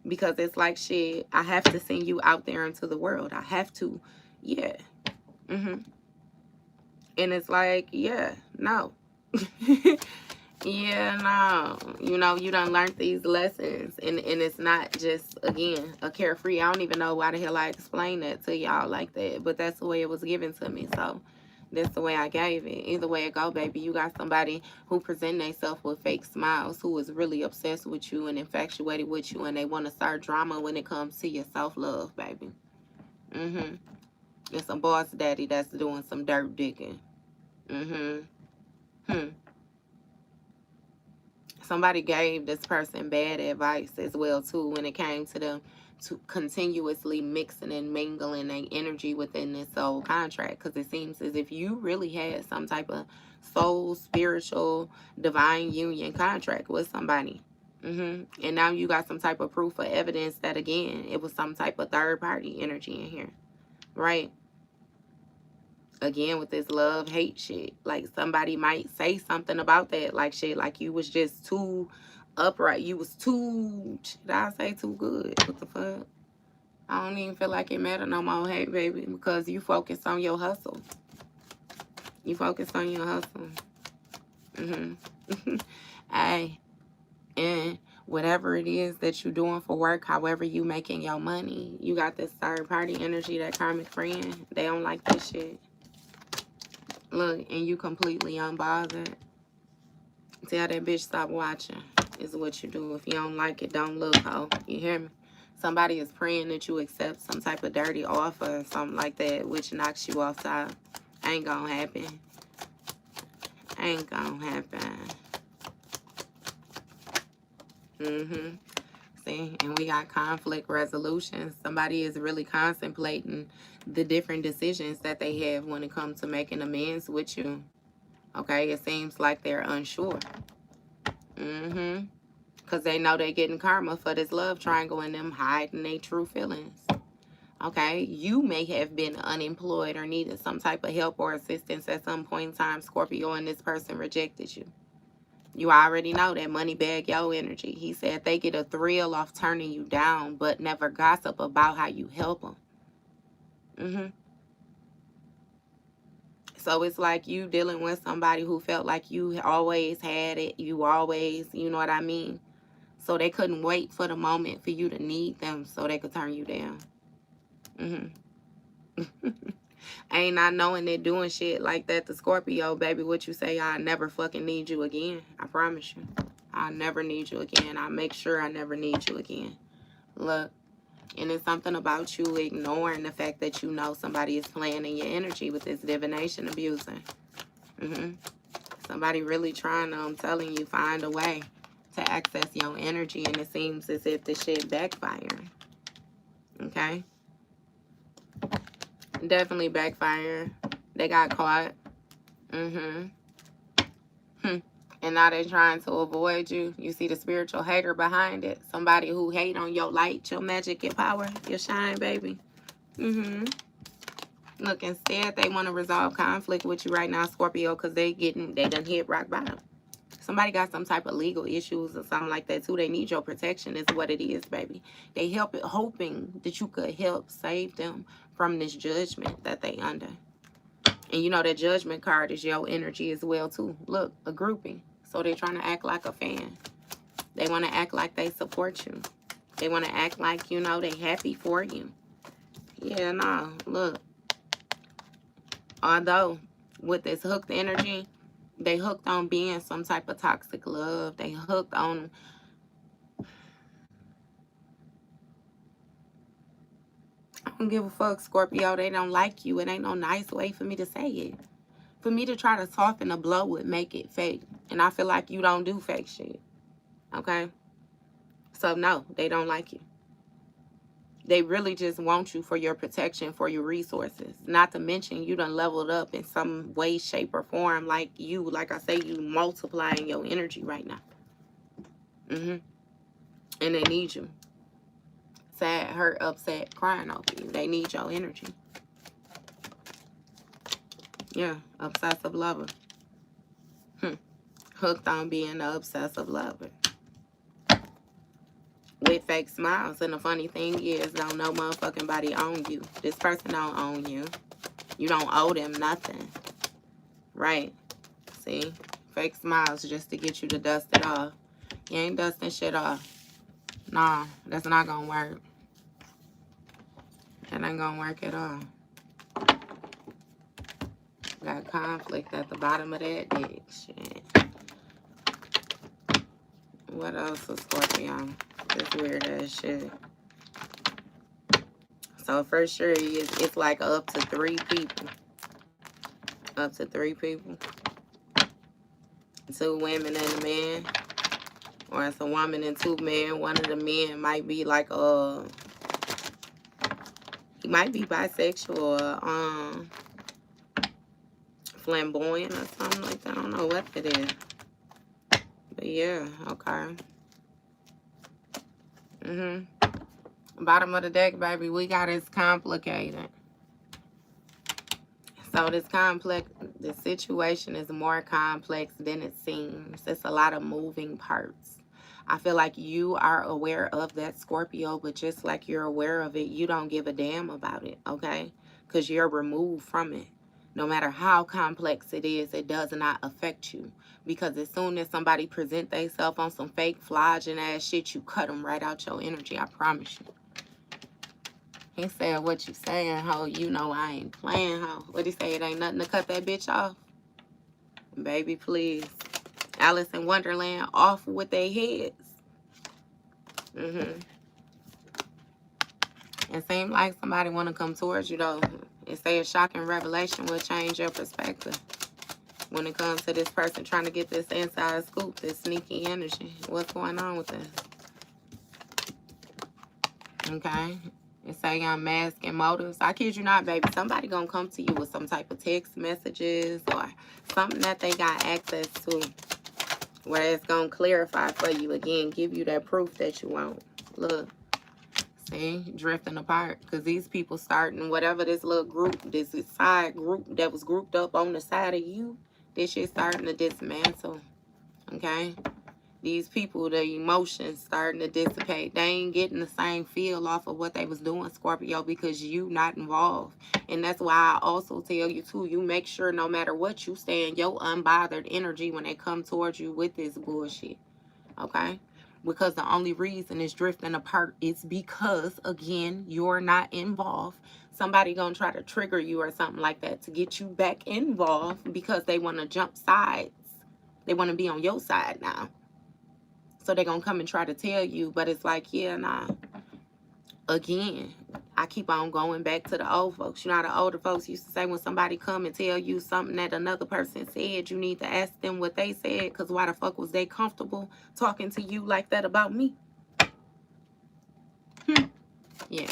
Because it's like, shit, I have to send you out there into the world. I have to. Yeah. And it's like, yeah, no. Yeah, no. You know, you done learned these lessons. And it's not just, again, a carefree. I don't even know why the hell I explained that to y'all like that. But that's the way it was given to me. So that's the way I gave it. Either way it go, baby, you got somebody who present themselves with fake smiles, who is really obsessed with you and infatuated with you, and they want to start drama when it comes to your self-love, baby. It's some boss daddy that's doing some dirt digging. Somebody gave this person bad advice as well too when it came to them to continuously mixing and mingling their energy within this soul contract, because it seems as if you really had some type of soul, spiritual, divine union contract with somebody. And now you got some type of proof or evidence that, again, it was some type of third party energy in here, right? Again, with this love hate shit, like somebody might say something about that, like shit, like you was just too upright, you was too, should I say too good? What the fuck? I don't even feel like it matter no more, hey baby, because you focus on your hustle. You focus on your hustle. Hey, and whatever it is that you're doing for work, however you making your money, you got this third party energy, that karmic friend. They don't like this shit. Look, and you completely unbothered. Tell that bitch stop watching is what you do. If you don't like it, don't look, ho. You hear me? Somebody is praying that you accept some type of dirty offer or something like that, which knocks you off top. Ain't gonna happen. Ain't gonna happen. See, and we got conflict resolution. Somebody is really contemplating the different decisions that they have when it comes to making amends with you. Okay, it seems like they're unsure. Because they know they're getting karma for this love triangle and them hiding their true feelings. Okay, you may have been unemployed or needed some type of help or assistance at some point in time, Scorpio, and this person rejected you. You already know that money bag your energy. He said they get a thrill off turning you down, but never gossip about how you help them. So it's like you dealing with somebody who felt like you always had it. You always, you know what I mean? So they couldn't wait for the moment for you to need them so they could turn you down. Ain't not knowing they're doing shit like that to Scorpio, baby. What you say, I'll never fucking need you again. I promise you. I'll never need you again. I'll make sure I never need you again. Look. And it's something about you ignoring the fact that you know somebody is playing in your energy with this divination abuser. Somebody really trying to, I'm telling you, find a way to access your energy, and it seems as if the shit backfired. Okay? Definitely backfired. They got caught. And now they're trying to avoid you. You see the spiritual hater behind it. Somebody who hate on your light, your magic, your power, your shine, baby. Look, instead, they want to resolve conflict with you right now, Scorpio, because they done hit rock bottom. Somebody got some type of legal issues or something like that, too. They need your protection is what it is, baby. They hoping that you could help save them from this judgment that they under. And you know that judgment card is your energy as well, too. Look, a grouping. So they're trying to act like a fan. They want to act like they support you. They want to act like, you know, they happy for you. Yeah, no, look. Although, with this hooked energy, they hooked on being some type of toxic love. They hooked on... I don't give a fuck, Scorpio. They don't like you. It ain't no nice way for me to say it. For me to try to soften the blow would make it fake. And I feel like you don't do fake shit. Okay? So, no, they don't like you. They really just want you for your protection, for your resources. Not to mention, you done leveled up in some way, shape, or form. Like I say, you multiplying your energy right now. And they need you. Sad, hurt, upset, crying over you. They need your energy. Yeah, obsessive lover. Hooked on being the obsessive lover. With fake smiles. And the funny thing is, don't no motherfucking body own you. This person don't own you. You don't owe them nothing. Right? See? Fake smiles just to get you to dust it off. You ain't dusting shit off. Nah, that's not gonna work. That ain't gonna work at all. Got conflict at the bottom of that dick. Shit. What else is Scorpio? This weird ass shit. So for sure, it's like up to 3 people. Up to 3 people. 2 women and a man. Or it's a woman and two men. One of the men might be like he might be bisexual or flamboyant or something like that. I don't know what it is. But yeah, okay. Bottom of the deck, baby, we got it's complicated. So the situation is more complex than it seems. It's a lot of moving parts. I feel like you are aware of that, Scorpio, but just like you're aware of it, you don't give a damn about it, okay? Because you're removed from it. No matter how complex it is, it does not affect you. Because as soon as somebody present themselves on some fake flogging ass shit, you cut them right out your energy, I promise you. He said, what you saying, ho? You know I ain't playing, ho. What he say? It ain't nothing to cut that bitch off? Baby, please. Alice in Wonderland off with their heads. It seems like somebody want to come towards you, though. It say a shocking revelation will change your perspective when it comes to this person trying to get this inside scoop, this sneaky energy. What's going on with this? Okay. It say I'm masking motives. I kid you not, baby. Somebody gonna come to you with some type of text messages or something that they got access to, where it's gonna clarify for you again, give you that proof that you want. Look, see, drifting apart, because these people starting whatever this little group, this side group that was grouped up on the side of you, this shit starting to dismantle. Okay. These people, the emotions starting to dissipate. They ain't getting the same feel off of what they was doing, Scorpio, because you not involved. And that's why I also tell you, too, you make sure no matter what, you stay in your unbothered energy when they come towards you with this bullshit. Okay? Because the only reason it's drifting apart is because, again, you're not involved. Somebody gonna try to trigger you or something like that to get you back involved because they want to jump sides. They want to be on your side now. So they're going to come and try to tell you, but it's like, yeah, nah. Again, I keep on going back to the old folks. You know how the older folks used to say when somebody come and tell you something that another person said, you need to ask them what they said, because why the fuck was they comfortable talking to you like that about me? Yeah.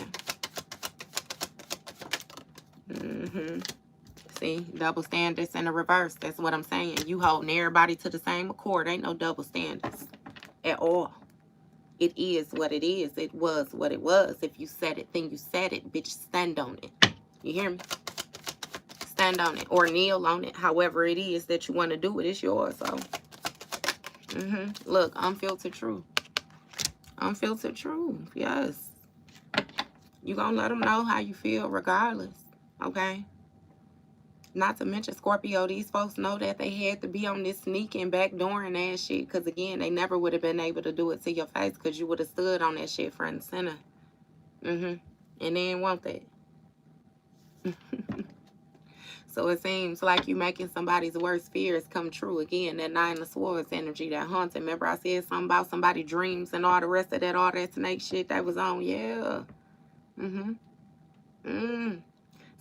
See, double standards in the reverse. That's what I'm saying. You holding everybody to the same accord. Ain't no double standards at all. It is what it is. It was what it was. If you said it, then you said it. Bitch, stand on it. You hear me? Stand on it or kneel on it. However it is that you want to do it, it's yours. So, look, unfiltered truth. Unfiltered truth. Yes. You gonna let them know how you feel regardless. Okay? Not to mention, Scorpio, these folks know that they had to be on this sneaking, backdooring ass shit. Because, again, they never would have been able to do it to your face because you would have stood on that shit front and center. And they didn't want that. So it seems like you making somebody's worst fears come true. Again, that Nine of Swords energy, that haunting. Remember I said something about somebody's dreams and all the rest of that, all that snake shit that was on? Yeah.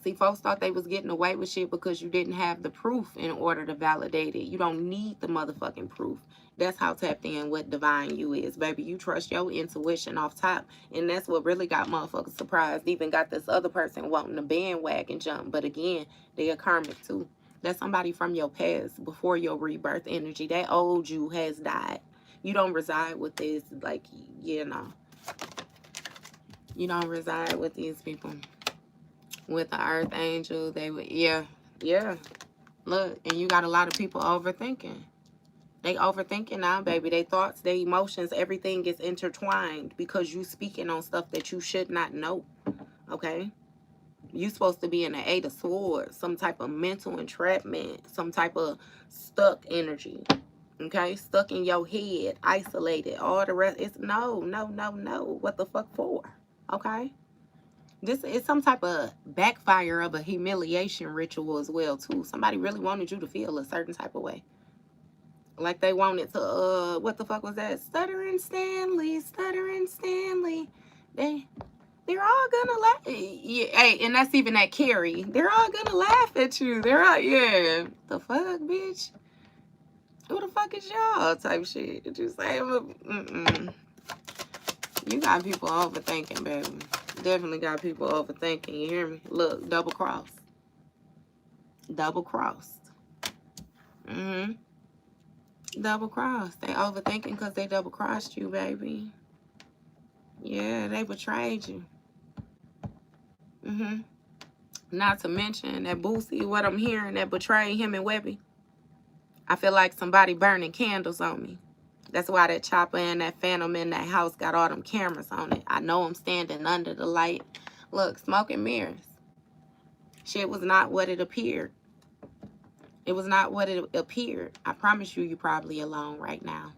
See, folks thought they was getting away with shit because you didn't have the proof in order to validate it. You don't need the motherfucking proof. That's how tapped in what divine you is, baby. You trust your intuition off top. And that's what really got motherfuckers surprised. Even got this other person wanting the bandwagon jump. But again, they are karmic too. That's somebody from your past, before your rebirth energy. That old you has died. You don't reside with this, like, you know. You don't reside with these people. With the earth angel, they would, yeah. Look, and you got a lot of people overthinking. They overthinking now, baby. They thoughts, their emotions, everything gets intertwined because you speaking on stuff that you should not know. Okay? You supposed to be in the Eight of Swords, some type of mental entrapment, some type of stuck energy. Okay? Stuck in your head, isolated, all the rest. It's no. What the fuck for? Okay? This is some type of backfire of a humiliation ritual as well, too. Somebody really wanted you to feel a certain type of way. Like they wanted to, what the fuck was that? Stuttering Stanley. They're all gonna laugh. Yeah, hey, and that's even at Carrie. They're all gonna laugh at you. They're all, yeah. The fuck, bitch? Who the fuck is y'all type shit? Did you say You got people overthinking, baby. Definitely got people overthinking. You hear me? Look, double cross. Double crossed. Double crossed. They overthinking because they double crossed you, baby. Yeah, they betrayed you. Not to mention that Boosie, what I'm hearing, that betrayed him and Webby. I feel like somebody burning candles on me. That's why that chopper and that phantom in that house got all them cameras on it. I know I'm standing under the light. Look, smoke and mirrors. Shit was not what it appeared. It was not what it appeared. I promise you, you're probably alone right now.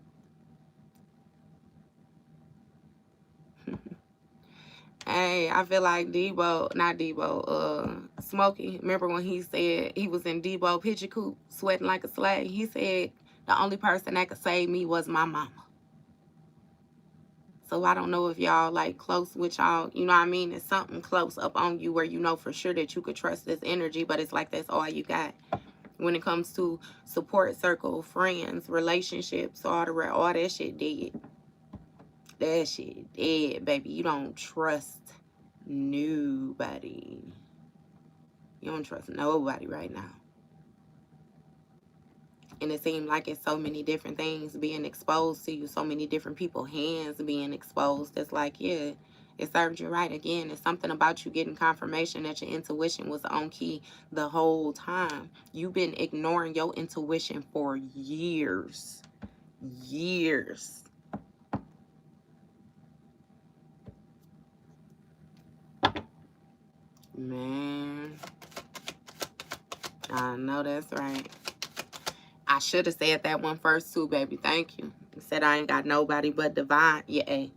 Hey, I feel like Smokey, remember when he said he was in Debo picture coop sweating like a slave? He said the only person that could save me was my mama. So I don't know if y'all like close with y'all, you know what I mean? It's something close up on you where you know for sure that you could trust this energy, but it's like that's all you got. When it comes to support circle, friends, relationships, all that shit dead. That shit dead, baby. You don't trust nobody. You don't trust nobody right now. And it seemed like it's so many different things being exposed to you, so many different people's hands being exposed. It's like, yeah, it served you right. Again, it's something about you getting confirmation that your intuition was on key the whole time. You've been ignoring your intuition for years. Years. Man, I know that's right. I should have said that one first too, baby. Thank you. You said I ain't got nobody but divine. Yeah.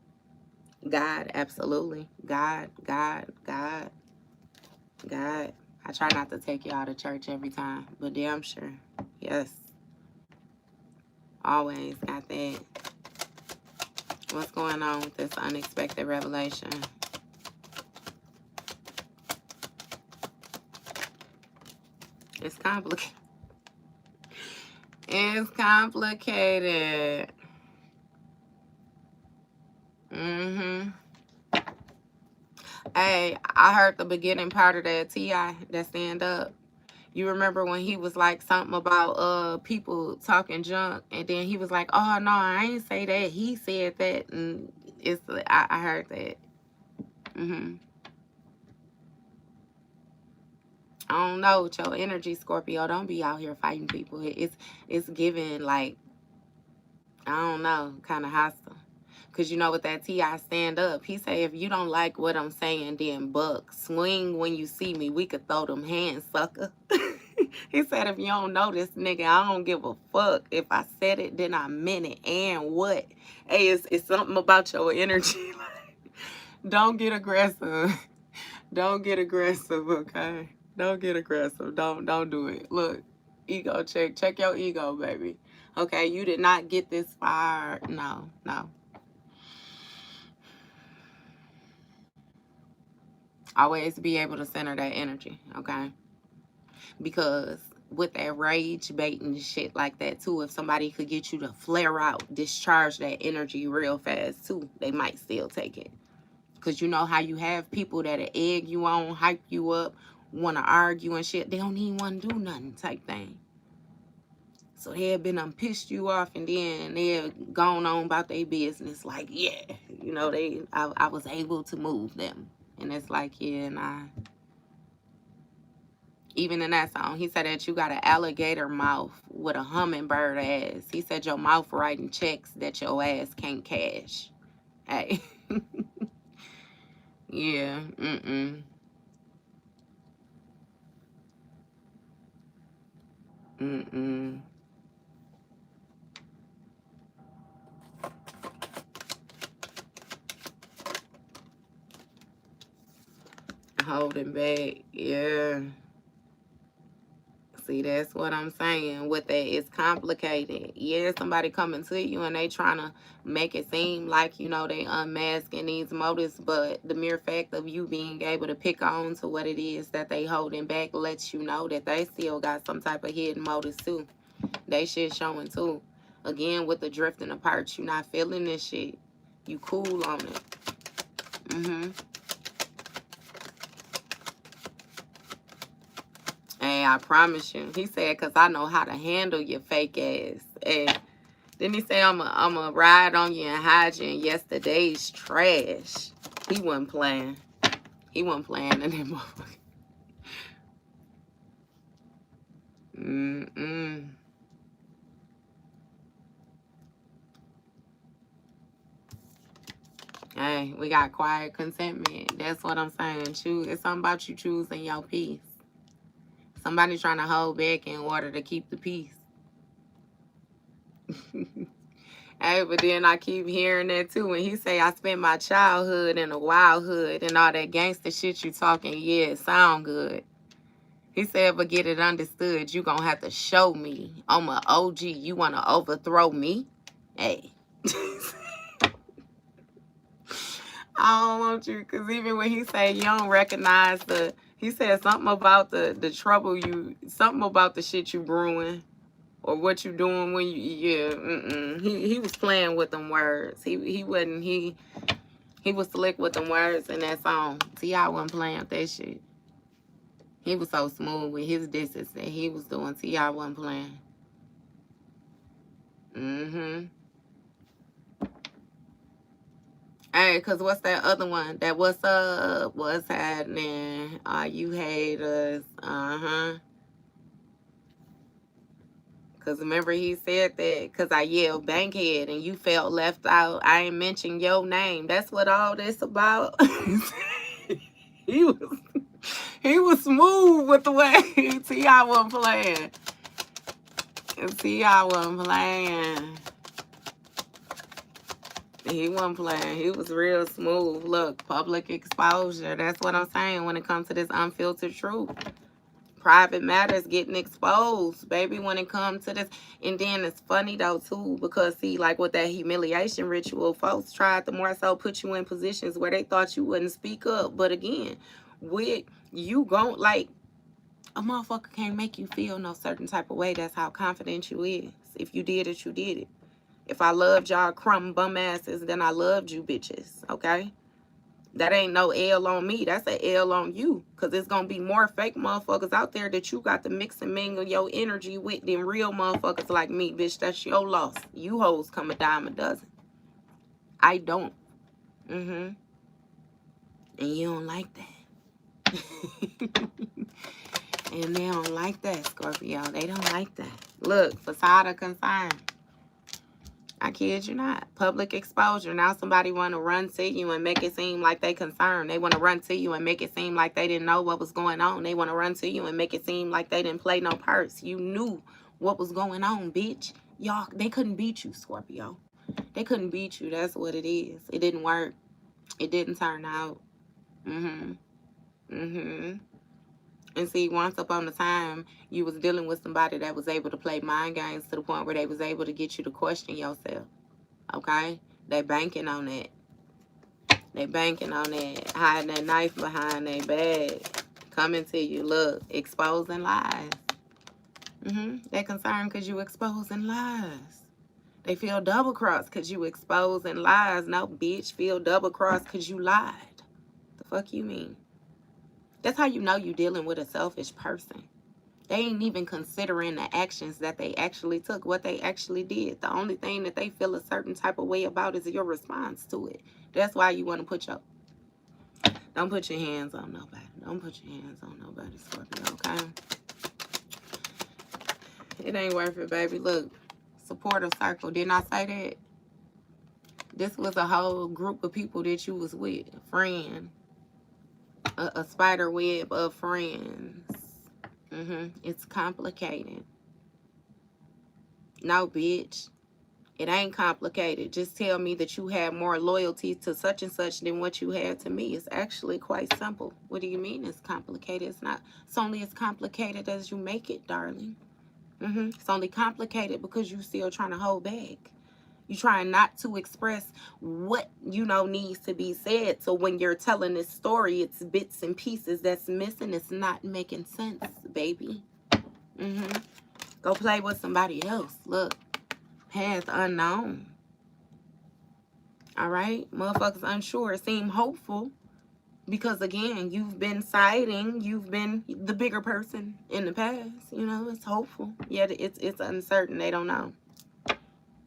God, absolutely. God. I try not to take you out of church every time, but damn sure. Yes. Always got that. What's going on with this unexpected revelation? It's complicated. It's complicated. Hey, I heard the beginning part of that T.I. that stand up. You remember when he was like something about people talking junk, and then he was like, "Oh no, I ain't say that. He said that," and I heard that. I don't know with your energy, Scorpio. Don't be out here fighting people. It's giving like, I don't know, kind of hostile. Because you know with that T.I. stand up, he say, if you don't like what I'm saying, then buck. Swing when you see me. We could throw them hands, sucker. He said, if you don't know this nigga, I don't give a fuck. If I said it, then I meant it. And what? Hey, it's something about your energy. Don't get aggressive. Don't get aggressive, okay? Don't get aggressive. Don't do it. Look, ego check. Check your ego, baby. Okay, you did not get this far. No. Always be able to center that energy, okay? Because with that rage baiting shit like that too, if somebody could get you to flare out, discharge that energy real fast too, they might still take it. Because you know how you have people that egg you on, hype you up, want to argue and shit. They don't even want to do nothing type thing. So they had been pissed you off, and then they had gone on about their business. Like, yeah, you know, I was able to move them. And it's like, yeah, nah. Even in that song, he said that you got an alligator mouth with a hummingbird ass. He said your mouth writing checks that your ass can't cash. Hey. Yeah, Holding back, yeah. See, that's what I'm saying. With that, it's complicated. Yeah, somebody coming to you and they trying to make it seem like, you know, they unmasking these motives, but the mere fact of you being able to pick on to what it is that they holding back lets you know that they still got some type of hidden motives too. They shit showing too. Again, with the drifting apart, you not feeling this shit. You cool on it. Hey, I promise you. He said, because I know how to handle your fake ass. And then he said, I'm a ride on you and hide you in yesterday's trash. He wasn't playing. He wasn't playing in that motherfucker. Hey, we got quiet contentment. That's what I'm saying. Choose. It's something about you choosing your peace. Somebody trying to hold back in order to keep the peace. Hey, but then I keep hearing that too. When he say, I spent my childhood in a wild hood and all that gangster shit you talking, yeah, it sound good. He said, but get it understood, you gonna have to show me. I'm a OG, you wanna overthrow me? Hey. I don't want you, because even when he say you don't recognize he said something about the trouble something about the shit you brewing or what you doing when he was playing with them words. He was slick with them words in that song. T.I. wasn't playing with that shit. He was so smooth with his disses that he was doing. T.I. wasn't playing. Hey, because what's that other one? That what's up? What's happening? You haters. Because remember he said that because I yelled Bankhead and you felt left out. I ain't mentioned your name. That's what all this about. He was smooth with the way T.I. wasn't playing. T.I. wasn't playing. He wasn't playing. He was real smooth. Look, public exposure. That's what I'm saying when it comes to this unfiltered truth. Private matters getting exposed, baby, when it comes to this. And then it's funny, though, too, because, see, like with that humiliation ritual, folks tried to more so put you in positions where they thought you wouldn't speak up. But, again, with you gon' like, a motherfucker can't make you feel no certain type of way. That's how confident you is. If you did it, you did it. If I loved y'all crumb bum asses, then I loved you bitches, okay? That ain't no L on me. That's an L on you. Because there's going to be more fake motherfuckers out there that you got to mix and mingle your energy with than real motherfuckers like me, bitch. That's your loss. You hoes come a dime a dozen. I don't. And you don't like that. And they don't like that, Scorpio. They don't like that. Look, facade of concern. I kid you not. Public exposure. Now somebody want to run to you and make it seem like they concerned. They want to run to you and make it seem like they didn't know what was going on. They want to run to you and make it seem like they didn't play no parts. You knew what was going on, bitch. Y'all, they couldn't beat you, Scorpio. They couldn't beat you. That's what it is. It didn't work. It didn't turn out. And see, once upon a time, you was dealing with somebody that was able to play mind games to the point where they was able to get you to question yourself. Okay? They banking on that. They banking on that. Hiding that knife behind their bag. Coming to you. Look, exposing lies. They concerned because you exposing lies. They feel double-crossed because you exposing lies. No, bitch, feel double-crossed because you lied. The fuck you mean? That's how you know you're dealing with a selfish person. They ain't even considering the actions that they actually took, what they actually did. The only thing that they feel a certain type of way about is your response to it. That's why you want to put don't put your hands on nobody. Don't put your hands on nobody, Scorpio, okay? It ain't worth it, baby. Look, supportive circle. Didn't I say that? This was a whole group of people that you was with. A friend. A spider web of friends. It's complicated. No, bitch. It ain't complicated. Just tell me that you have more loyalty to such and such than what you have to me. It's actually quite simple. What do you mean it's complicated? It's not. It's only as complicated as you make it, darling. It's only complicated because you still trying to hold back. You trying not to express what you know needs to be said. So when you're telling this story, it's bits and pieces that's missing. It's not making sense, baby. Go play with somebody else. Look, path unknown. All right? Motherfuckers unsure seem hopeful because, again, you've been siding. You've been the bigger person in the past. You know, it's hopeful. Yet it's uncertain. They don't know.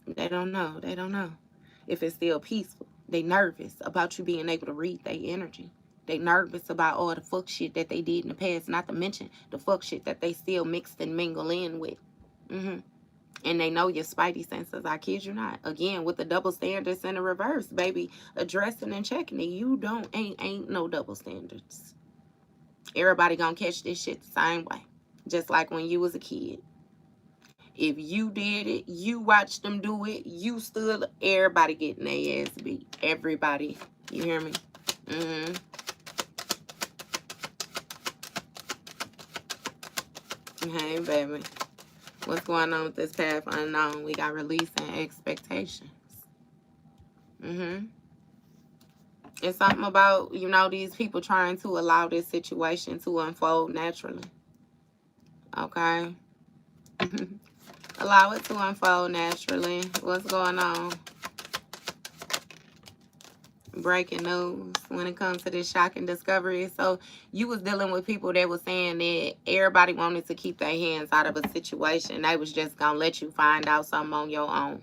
They don't know. They don't know if it's still peaceful. They nervous about you being able to read their energy. They nervous about all the fuck shit that they did in the past, not to mention the fuck shit that they still mixed and mingle in with. And they know your spidey senses. I kid you not. Again, with the double standards in the reverse, baby, addressing and checking it. You ain't no double standards. Everybody gonna catch this shit the same way. Just like when you was a kid. If you did it, you watched them do it, you stood, everybody getting their ass beat. Everybody. You hear me? Hey, baby. What's going on with this path unknown? We got release and expectations. It's something about, you know, these people trying to allow this situation to unfold naturally. Okay? Allow it to unfold naturally. What's going on? Breaking news when it comes to this shocking discovery. So you was dealing with people that was saying that everybody wanted to keep their hands out of a situation. They was just gonna let you find out something on your own.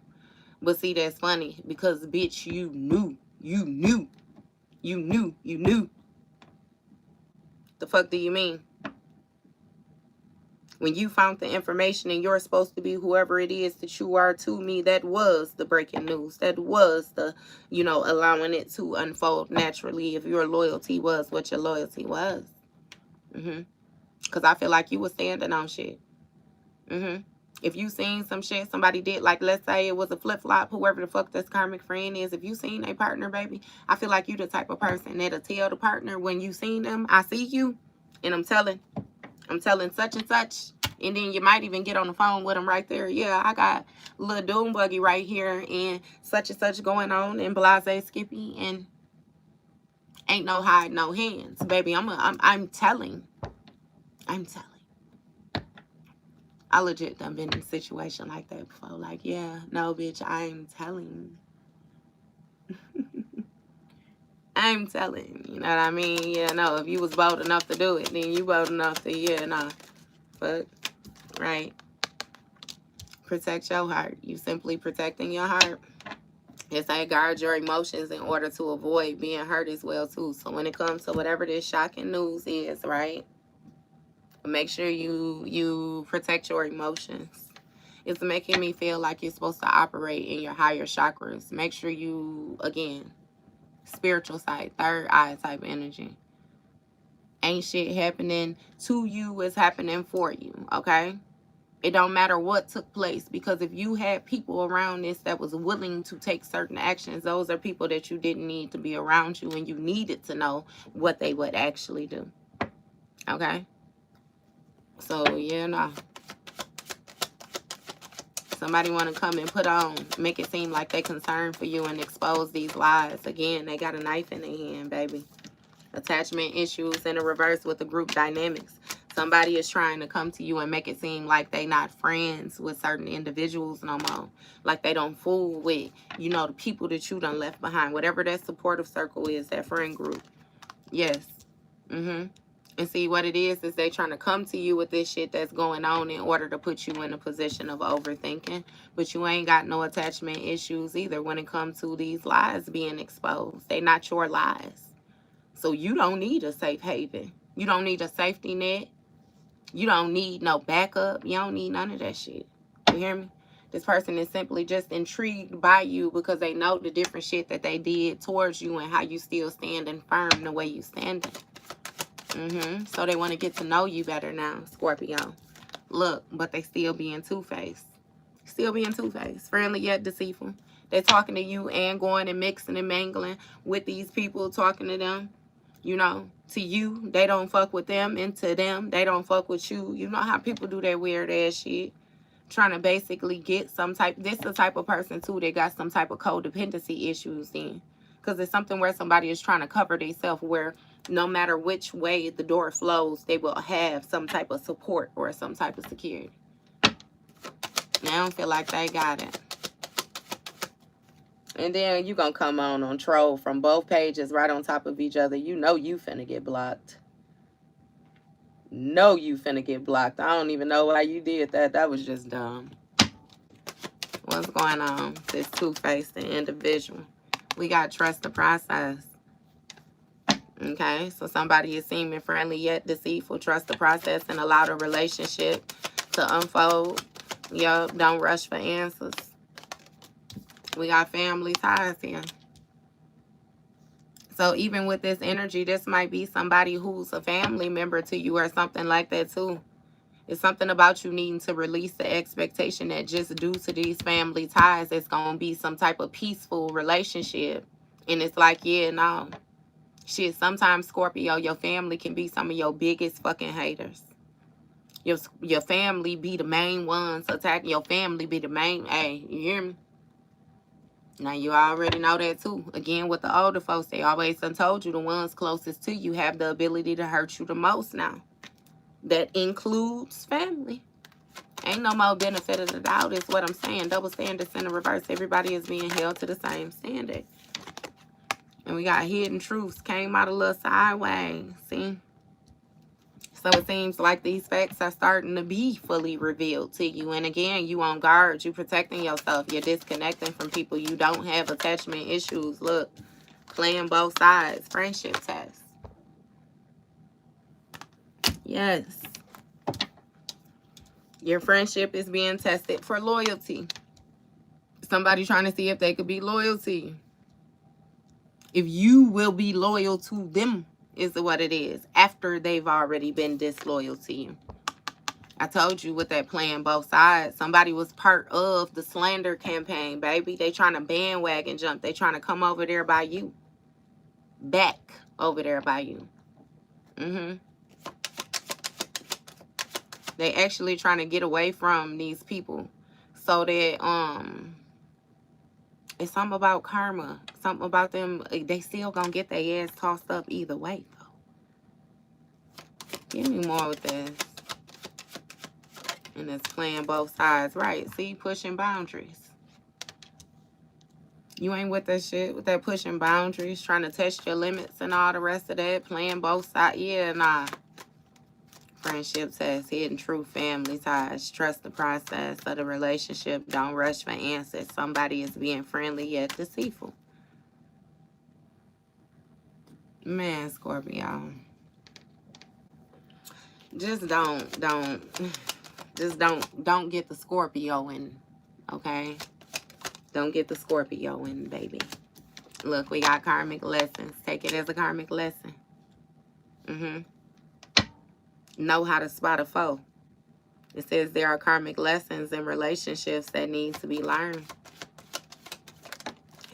But see, that's funny because, bitch, you knew. The fuck do you mean? When you found the information and you're supposed to be whoever it is that you are to me, that was the breaking news. That was the, you know, allowing it to unfold naturally if your loyalty was what your loyalty was. Because I feel like you were standing on shit. If you seen some shit somebody did, like let's say it was a flip-flop, whoever the fuck this karmic friend is, if you seen a partner, baby, I feel like you the type of person that'll tell the partner when you seen them, I see you, and I'm telling such and such, and then you might even get on the phone with them right there. Yeah, I got a little doom buggy right here and such going on and blase skippy, and ain't no hide, no hands, baby. I'm telling. I legit done been in a situation like that before. Like, yeah, no, bitch, I'm telling. I'm telling. You know what I mean? Yeah, no, if you was bold enough to do it, then you bold enough to, yeah, no. But, right. Protect your heart. You simply protecting your heart. It's like guard your emotions in order to avoid being hurt as well, too. So when it comes to whatever this shocking news is, right? Make sure you protect your emotions. It's making me feel like you're supposed to operate in your higher chakras. Make sure you, again, spiritual side, third eye type energy. Ain't shit happening to you, it's happening for you, okay? It don't matter what took place, because if you had people around this that was willing to take certain actions, those are people that you didn't need to be around you, and you needed to know what they would actually do, okay? So, yeah, no. Somebody want to come and make it seem like they concerned for you and expose these lies. Again, they got a knife in their hand, baby. Attachment issues in the reverse with the group dynamics. Somebody is trying to come to you and make it seem like they not friends with certain individuals no more. Like they don't fool with, you know, the people that you done left behind. Whatever that supportive circle is, that friend group. Yes. And see, what it is they trying to come to you with this shit that's going on in order to put you in a position of overthinking. But you ain't got no attachment issues either when it comes to these lies being exposed. They not your lies. So you don't need a safe haven. You don't need a safety net. You don't need no backup. You don't need none of that shit. You hear me? This person is simply just intrigued by you because they know the different shit that they did towards you and how you still standing firm the way you standing. So they want to get to know you better now, Scorpio. Look, but they still being two-faced. Still being two-faced. Friendly yet deceitful. They're talking to you and going and mixing and mangling with these people, talking to them. You know, to you, they don't fuck with them, and to them, they don't fuck with you. You know how people do that weird ass shit. Trying to basically get some type, this is the type of person too that got some type of codependency issues in. Because it's something where somebody is trying to cover themselves, where no matter which way the door flows, they will have some type of support or some type of security. They don't feel like they got it. And then you gonna come on troll from both pages right on top of each other. You know you finna get blocked. No, you finna get blocked. I don't even know why you did that. That was just dumb. What's going on? This two-faced individual. We got trust the process. Okay, so somebody is seeming friendly yet deceitful. Trust the process and allow the relationship to unfold. Yup, don't rush for answers. We got family ties here. So even with this energy, this might be somebody who's a family member to you or something like that too. It's something about you needing to release the expectation that just due to these family ties, it's going to be some type of peaceful relationship. And it's like, yeah, no. Shit, sometimes, Scorpio, your family can be some of your biggest fucking haters. Your family be the main ones attacking. Your family be the main, hey, you hear me? Now, you already know that, too. Again, with the older folks, they always done told you the ones closest to you have the ability to hurt you the most now. That includes family. Ain't no more benefit of the doubt is what I'm saying. Double standards in the reverse. Everybody is being held to the same standard. And we got hidden truths. Came out a little sideways. See? So it seems like these facts are starting to be fully revealed to you. And again, you on guard. You protecting yourself. You're disconnecting from people. You don't have attachment issues. Look, playing both sides. Friendship test. Yes. Your friendship is being tested for loyalty. Somebody trying to see if they could be loyal to you. If you will be loyal to them is what it is. After they've already been disloyal to you. I told you with that playing both sides. Somebody was part of the slander campaign, baby. They trying to bandwagon jump. They trying to come over there by you. Back over there by you. They actually trying to get away from these people. So that, it's something about karma. Something about them. They still gonna get their ass tossed up either way, though. Give me more with this. And it's playing both sides. Right. See, pushing boundaries. You ain't with that shit. With that pushing boundaries. Trying to test your limits and all the rest of that. Playing both sides. Yeah, nah. Friendship test, hidden truth, family ties. Trust the process of the relationship. Don't rush for answers. Somebody is being friendly yet deceitful. Man, Scorpio. Just don't get the Scorpio in, okay? Don't get the Scorpio in, baby. Look, we got karmic lessons. Take it as a karmic lesson. Know how to spot a foe. It says there are karmic lessons in relationships that need to be learned.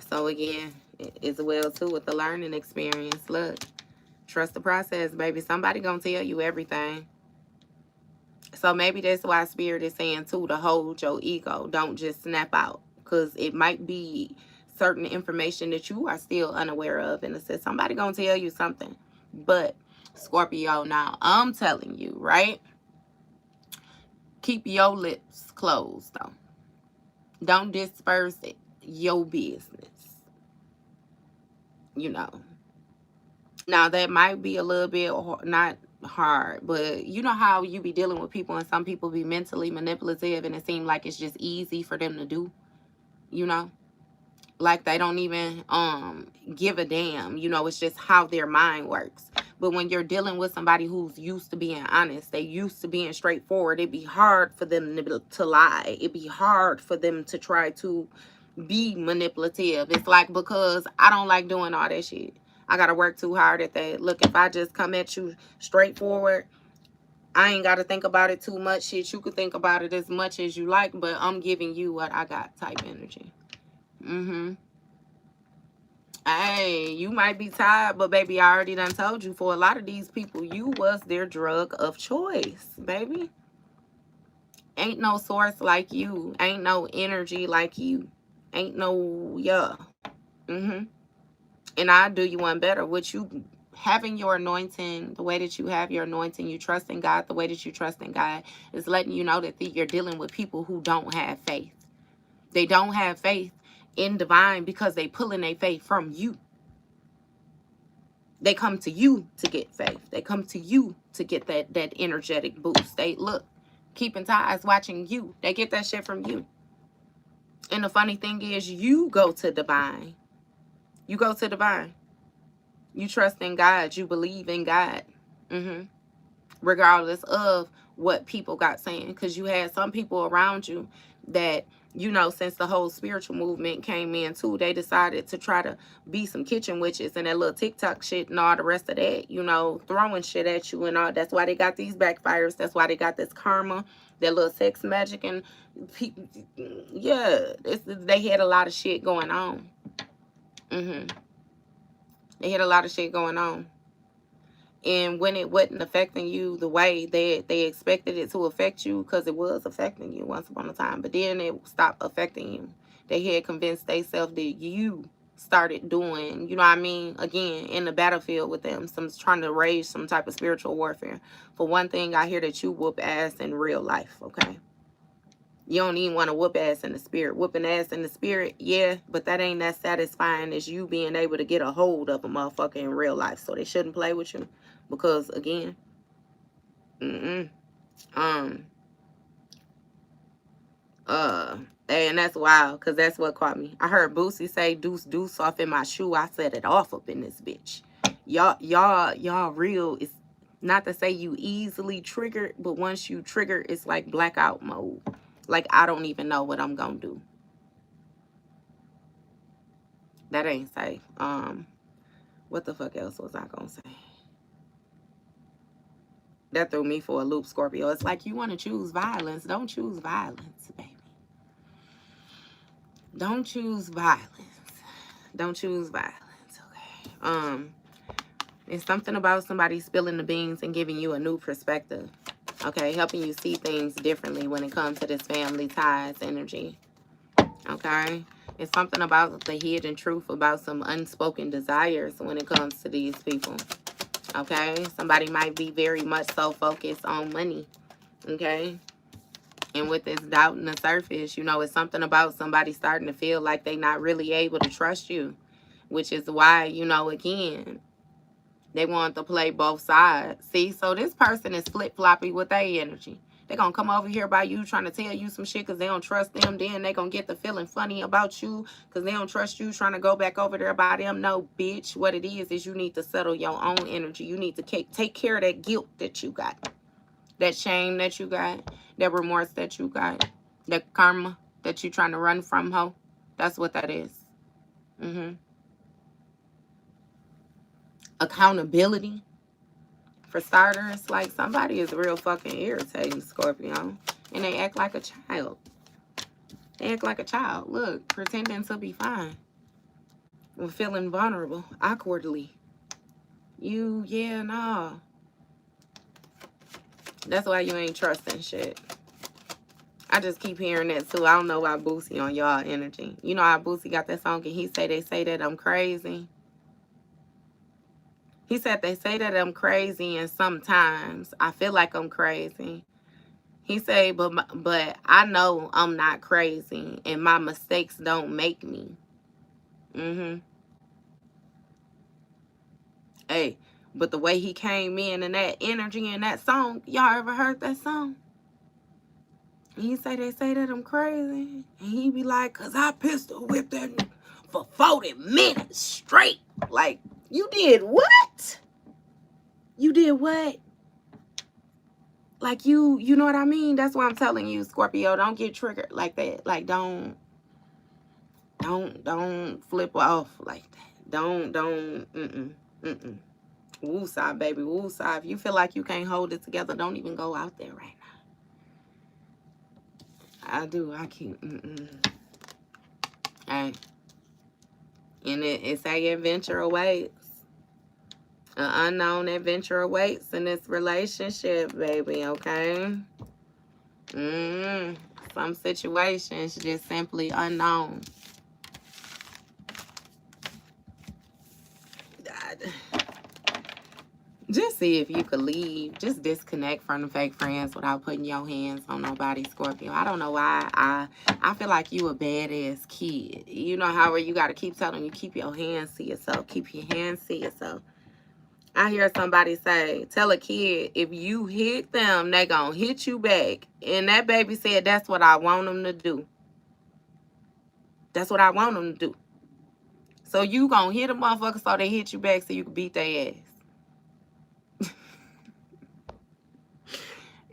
So again, as well too with the learning experience. Look, trust the process, baby. Somebody gonna tell you everything. So maybe that's why Spirit is saying too to hold your ego. Don't just snap out, because it might be certain information that you are still unaware of, and it says somebody gonna tell you something. But Scorpio, now I'm telling you, right? Keep your lips closed, though. Don't disperse your business. You know. Now, that might be a little bit not hard, but you know how you be dealing with people and some people be mentally manipulative and it seems like it's just easy for them to do, you know? Like they don't even give a damn, you know, it's just how their mind works. But when you're dealing with somebody who's used to being honest, they used to being straightforward, it'd be hard for them to lie. It'd be hard for them to try to be manipulative. It's like, because I don't like doing all that shit. I got to work too hard at that. Look, if I just come at you straightforward, I ain't got to think about it too much. Shit, you could think about it as much as you like, but I'm giving you what I got type energy. Hey, you might be tired, but baby, I already done told you, for a lot of these people, you was their drug of choice, baby. Ain't no source like you. Ain't no energy like you. Ain't no, yeah. And I'll do you one better. What you having your anointing, the way that you have your anointing, you trust in God, the way that you trust in God is letting you know that you're dealing with people who don't have faith. They don't have faith in divine because they pulling their faith from you. They come to you to get faith. They come to you to get that energetic boost. They look, keeping ties, watching you. They get that shit from you. And the funny thing is, you go to divine. You go to divine. You trust in God. You believe in God. Regardless of what people got saying. Because you had some people around you that, you know, since the whole spiritual movement came in too, they decided to try to be some kitchen witches and that little TikTok shit and all the rest of that, you know, throwing shit at you and all. That's why they got these backfires. That's why they got this karma, that little sex magic, and people, yeah, they had a lot of shit going on. They had a lot of shit going on. And when it wasn't affecting you the way they expected it to affect you, because it was affecting you once upon a time, but then it stopped affecting you. They had convinced themselves that you started doing, you know what I mean, again, in the battlefield with them, trying to rage some type of spiritual warfare. For one thing, I hear that you whoop ass in real life, okay? You don't even want to whoop ass in the spirit. Whooping ass in the spirit, yeah, but that ain't that satisfying as you being able to get a hold of a motherfucker in real life. So they shouldn't play with you. Because, again, and that's wild, because that's what caught me. I heard Boosie say, deuce, deuce off in my shoe. I set it off up in this bitch. Y'all real. It's not to say you easily triggered, but once you trigger, it's like blackout mode. Like, I don't even know what I'm gonna do. That ain't safe. What the fuck else was I gonna say? That threw me for a loop, Scorpio. It's like you want to choose violence. Don't choose violence, baby. Don't choose violence. Don't choose violence, okay? It's something about somebody spilling the beans and giving you a new perspective, okay? Helping you see things differently when it comes to this family ties energy, okay? It's something about the hidden truth about some unspoken desires when it comes to these people. Okay, somebody might be very much so focused on money, okay? And with this doubt in the surface, you know, it's something about somebody starting to feel like they're not really able to trust you, which is why, you know, again, they want to play both sides. See, so this person is flip-floppy with their energy. They're going to come over here by you trying to tell you some shit because they don't trust them. Then they're going to get the feeling funny about you because they don't trust you, trying to go back over there by them. No, bitch. What it is you need to settle your own energy. You need to take care of that guilt that you got. That shame that you got. That remorse that you got. That karma that you're trying to run from, ho. That's what that is. Accountability. For starters, like, somebody is real fucking irritating, Scorpio. And they act like a child. They act like a child. Look, pretending to be fine. Or feeling vulnerable, awkwardly. Yeah, nah. That's why you ain't trusting shit. I just keep hearing that, too. I don't know why Boosie on y'all energy. You know how Boosie got that song and he say, they say that I'm crazy? He said, they say that I'm crazy, and sometimes I feel like I'm crazy. He said, but I know I'm not crazy, and my mistakes don't make me. Hey, but the way he came in and that energy in that song, y'all ever heard that song? He say, they say that I'm crazy. And he be like, because I pistol whipped that for 40 minutes straight. Like, you did what? You did what? Like, you know what I mean? That's why I'm telling you, Scorpio, don't get triggered like that. Like, don't flip off like that. Don't, Woosah, baby, woosah. If you feel like you can't hold it together, don't even go out there right now. I keep, Hey. And it's how your adventure awaits. An unknown adventure awaits in this relationship, baby, okay? Some situations just simply unknown. God. Just see if you could leave. Just disconnect from the fake friends without putting your hands on nobody, Scorpio. I don't know why. I feel like you a badass kid. You know how you got to keep telling you, keep your hands to yourself. Keep your hands to yourself. I hear somebody say, tell a kid, if you hit them, they gonna hit you back. And that baby said, that's what I want them to do. That's what I want them to do. So you gonna hit a motherfucker so they hit you back so you can beat their ass.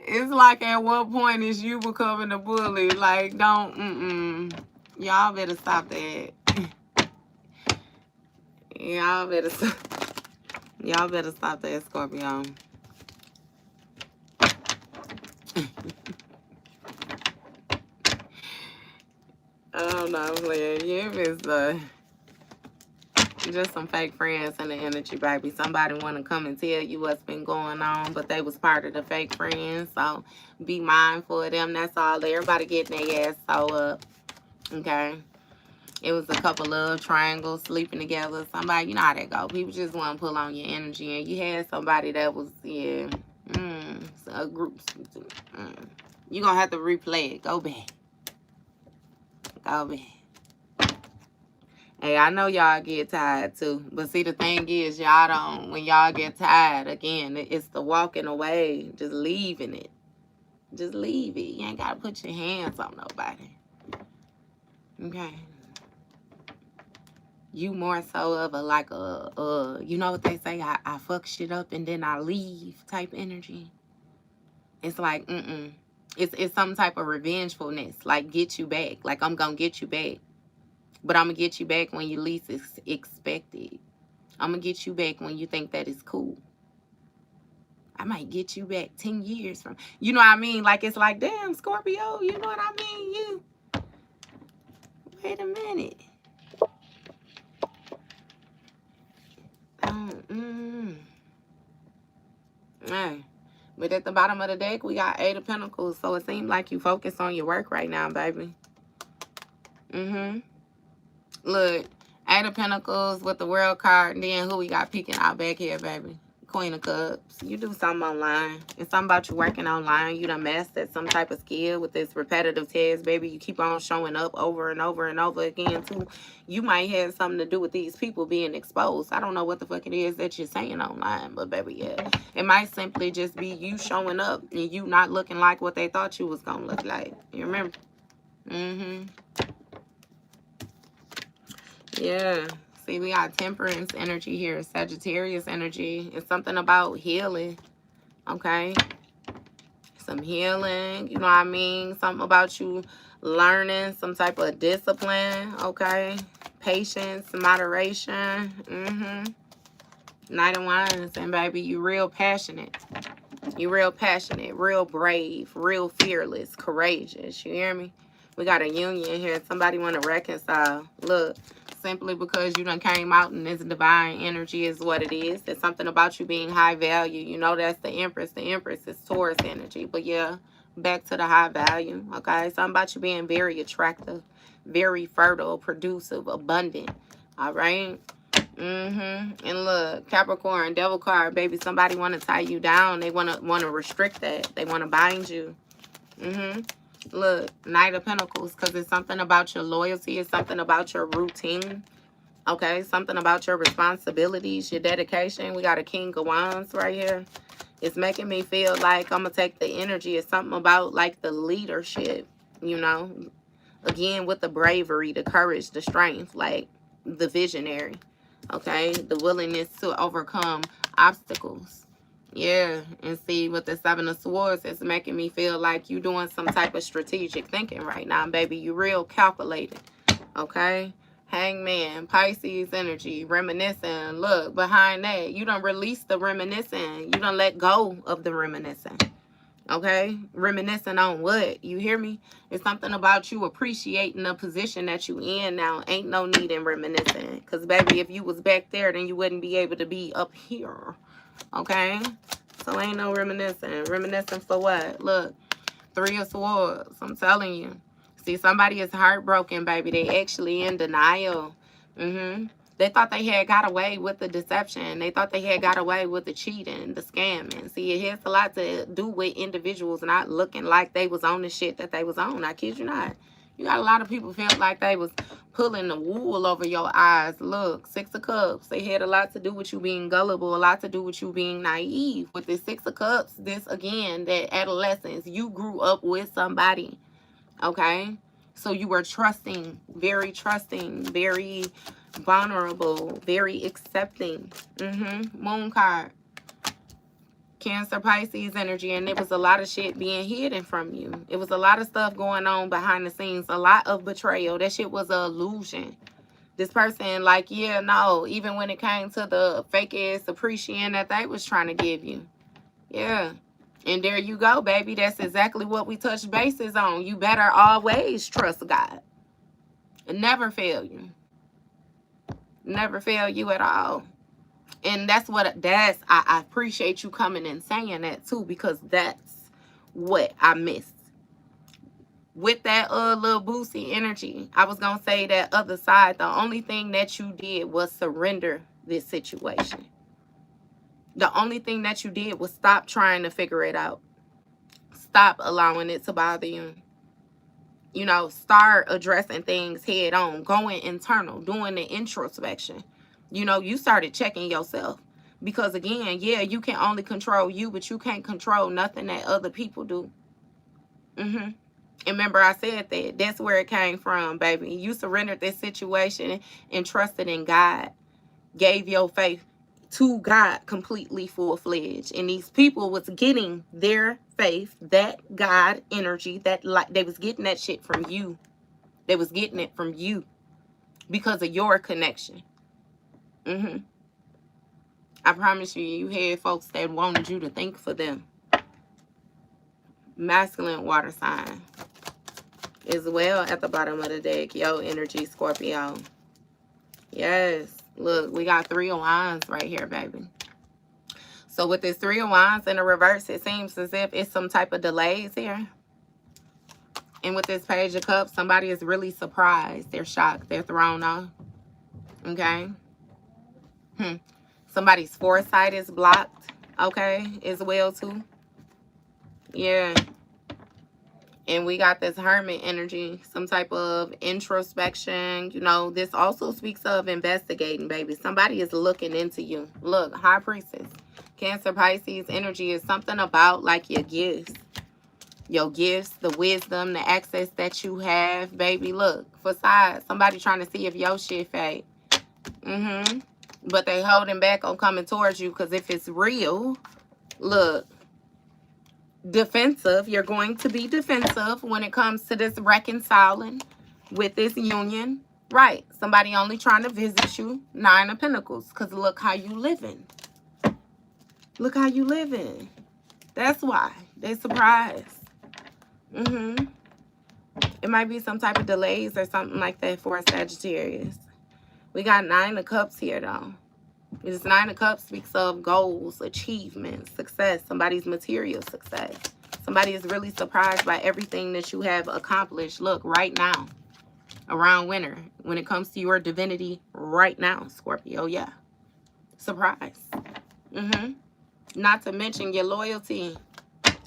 It's like at what point is you becoming a bully? Like, don't, y'all better stop that. Y'all better stop that, Scorpio. I don't know, man. You is just some fake friends in the energy, baby. Somebody want to come and tell you what's been going on, but they was part of the fake friends. So be mindful of them. That's all. Everybody getting their ass so up. Okay. It was a couple of triangles sleeping together. Somebody, you know how that go. People just want to pull on your energy. And you had somebody that was, yeah, a group. You're going to have to replay it. Go back. Go back. Hey, I know y'all get tired too. But see, the thing is, y'all don't, when y'all get tired, again, it's the walking away. Just leaving it. Just leave it. You ain't got to put your hands on nobody. Okay. You more so of a, like a you know what they say, I fuck shit up and then I leave type energy. It's like, It's some type of revengefulness. Like, get you back. Like, I'm going to get you back. But I'm going to get you back when you least expect it. I'm going to get you back when you think that is cool. I might get you back 10 years from... You know what I mean? Like, it's like, damn, Scorpio, you know what I mean? You... Wait a minute. Hey. But at the bottom of the deck, we got 8 of Pentacles. So it seems like you focus on your work right now, baby. Look, 8 of Pentacles with the World card. And then who we got peeking out back here, baby? Queen of Cups. You do something online. It's something about you working online. You done mastered some type of skill with this repetitive test, baby. You keep on showing up over and over and over again, too. You might have something to do with these people being exposed. I don't know what the fuck it is that you're saying online, but, baby, yeah. It might simply just be you showing up and you not looking like what they thought you was going to look like. You remember? Yeah. See, we got Temperance energy here, Sagittarius energy. It's something about healing, okay? Some healing, you know what I mean? Something about you learning some type of discipline, okay? Patience, moderation, Knight of Wands, and baby, you real passionate. You real passionate, real brave, real fearless, courageous, you hear me? We got a union here. Somebody want to reconcile. Look. Simply because you done came out in this divine energy is what it is. It's something about you being high value. You know that's the Empress. The Empress is Taurus energy. But yeah, back to the high value. Okay, something about you being very attractive, very fertile, producive, abundant. All right. And look, Capricorn, Devil card, baby. Somebody want to tie you down. They want to restrict that. They want to bind you. Look, Knight of Pentacles, because it's something about your loyalty. It's something about your routine. Okay, something about your responsibilities, your dedication. We got a King of Wands right here. It's making me feel like I'm going to take the energy. It's something about, like, the leadership, you know. Again, with the bravery, the courage, the strength, like, the visionary. Okay, the willingness to overcome obstacles. Yeah, and see, with the 7 of Swords, it's making me feel like you're doing some type of strategic thinking right now, baby. You real calculated, okay? Hangman, Pisces energy, reminiscing. Look, behind that, you done release the reminiscing. You done let go of the reminiscing, okay? Reminiscing on what? You hear me? It's something about you appreciating the position that you in now. Ain't no need in reminiscing. Because, baby, if you was back there, then you wouldn't be able to be up here. Okay, so ain't no reminiscing. Reminiscing for what? Look, 3 of Swords. I'm telling you. See, somebody is heartbroken, baby. They actually in denial. They thought they had got away with the deception. They thought they had got away with the cheating, the scamming. See, it has a lot to do with individuals not looking like they was on the shit that they was on. I kid you not. You got a lot of people felt like they was pulling the wool over your eyes. Look, Six of Cups. They had a lot to do with you being gullible, a lot to do with you being naive. With this Six of Cups, this, again, that adolescence, you grew up with somebody, okay? So you were trusting, very vulnerable, very accepting. Moon card. Cancer, Pisces energy, and it was a lot of shit being hidden from you. It was a lot of stuff going on behind the scenes, a lot of betrayal. That shit was an illusion. This person, like, yeah, no, even when it came to the fake ass appreciation that they was trying to give you. Yeah. And there you go, baby. That's exactly what we touched bases on. You better always trust God. It never fail you. Never fail you at all. And I appreciate you coming and saying that too, because that's what I missed. With that little boosty energy, I was going to say that other side, the only thing that you did was surrender this situation. The only thing that you did was stop trying to figure it out. Stop allowing it to bother you. You know, start addressing things head on, going internal, doing the introspection. You know, you started checking yourself. Because again, yeah, you can only control you, but you can't control nothing that other people do. And remember I said that. That's where it came from, baby. You surrendered this situation and trusted in God. Gave your faith to God completely full-fledged. And these people was getting their faith, that God energy, that like they was getting that shit from you. They was getting it from you because of your connection. I promise you, you had folks that wanted you to think for them. Masculine water sign as well at the bottom of the deck. Yo, energy, Scorpio. Yes. Look, we got 3 of Wands right here, baby. So with this 3 of Wands in the reverse, it seems as if it's some type of delays here. And with this Page of Cups, somebody is really surprised. They're shocked. They're thrown off. Okay? Somebody's foresight is blocked. Okay? As well, too. Yeah. And we got this Hermit energy, some type of introspection. You know, this also speaks of investigating, baby. Somebody is looking into you. Look, High Priestess. Cancer, Pisces energy is something about like your gifts. Your gifts, the wisdom, the access that you have, baby. Look, for side, somebody trying to see if your shit fake. But they holding back on coming towards you because if it's real, look, defensive. You're going to be defensive when it comes to this reconciling with this union. Right. Somebody only trying to visit you. 9 of Pentacles. Because look how you living. Look how you living. That's why. They surprised. It might be some type of delays or something like that for a Sagittarius. We got 9 of Cups here, though. This 9 of Cups speaks of goals, achievements, success, somebody's material success. Somebody is really surprised by everything that you have accomplished. Look, right now, around winter, when it comes to your divinity right now, Scorpio, yeah. Surprise. Not to mention your loyalty,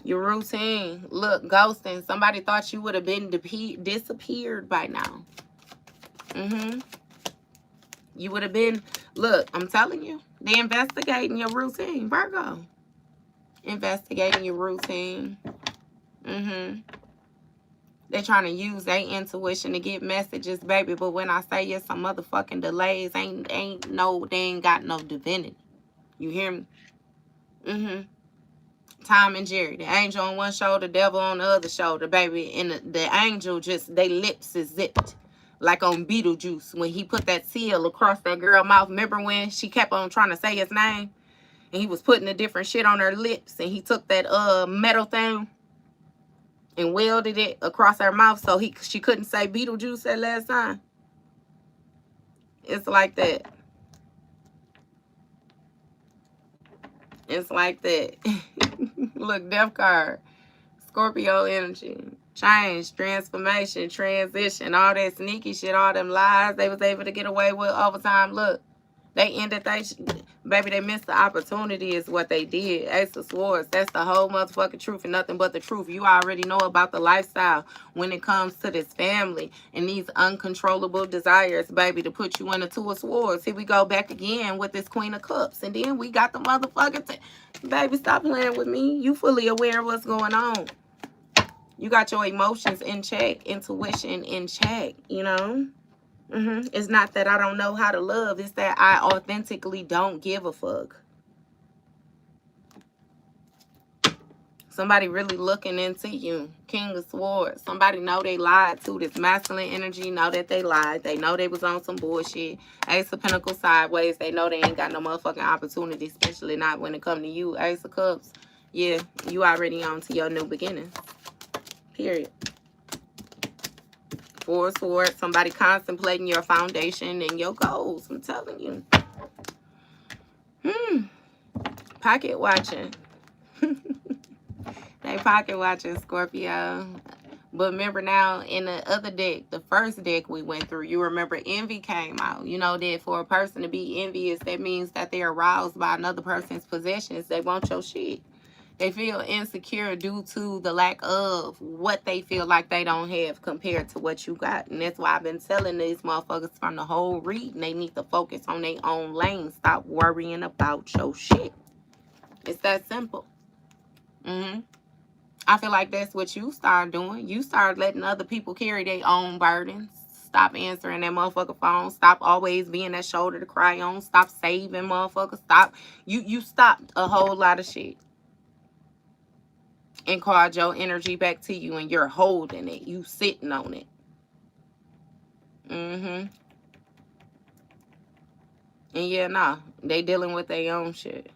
your routine. Look, ghosting. Somebody thought you would have been disappeared by now. You would have been, look, I'm telling you, they investigating your routine, Virgo. Investigating your routine. They're trying to use their intuition to get messages, baby. But when I say it's some motherfucking delays, they ain't got no divinity. You hear me? Tom and Jerry, the angel on one shoulder, devil on the other shoulder, baby. And the angel just, they lips is zipped. Like on Beetlejuice, when he put that seal across that girl's mouth. Remember when she kept on trying to say his name? And he was putting the different shit on her lips. And he took that metal thing and welded it across her mouth so she couldn't say Beetlejuice that last time. It's like that. It's like that. Look, death card. Scorpio energy. change, transformation, transition, all that sneaky shit, all them lies they was able to get away with over time. Look, they ended baby, they missed the opportunity is what they did. Ace of Swords, that's the whole motherfucking truth and nothing but the truth. You already know about the lifestyle when it comes to this family and these uncontrollable desires, baby, to put you in a Two of Swords. Here we go back again with this Queen of Cups. And then we got the motherfucking baby, stop playing with me. You fully aware of what's going on. You got your emotions in check, intuition in check, you know? It's not that I don't know how to love. It's that I authentically don't give a fuck. Somebody really looking into you. King of Swords. Somebody know they lied too. This masculine energy know that they lied. They know they was on some bullshit. Ace of Pentacles sideways. They know they ain't got no motherfucking opportunity, especially not when it come to you. Ace of Cups. Yeah, you already on to your new beginning. Period. Four of Swords, somebody contemplating your foundation and your goals. I'm telling you. Pocket watching. They pocket watching, Scorpio. But remember now, in the other deck, the first deck we went through, you remember envy came out. You know that for a person to be envious, that means that they're aroused by another person's possessions. They want your shit. They feel insecure due to the lack of what they feel like they don't have compared to what you got. And that's why I've been telling these motherfuckers from the whole reading, they need to focus on their own lane. Stop worrying about your shit. It's that simple. I feel like that's what you start doing. You start letting other people carry their own burdens. Stop answering that motherfucker phone. Stop always being that shoulder to cry on. Stop saving motherfuckers. Stop. You stopped a whole lot of shit. And called your energy back to you and you're holding it. You sitting on it. And yeah, nah. They dealing with their own shit.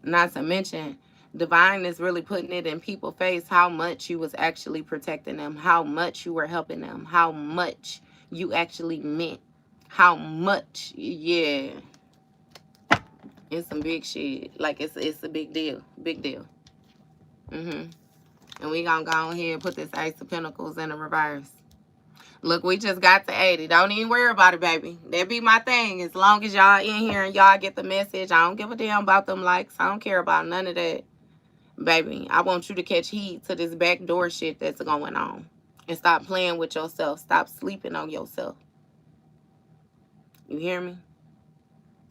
Not to mention, Divine is really putting it in people's face how much you was actually protecting them. How much you were helping them. How much you actually meant. How much, yeah. It's some big shit. Like, it's a big deal. Big deal. And we gonna go ahead and put this Ace of Pentacles in the reverse. Look, we just got to 80. Don't even worry about it, baby. That be my thing. As long as y'all in here and y'all get the message, I don't give a damn about them likes. I don't care about none of that. Baby, I want you to catch heed to this backdoor shit that's going on. And stop playing with yourself. Stop sleeping on yourself. You hear me?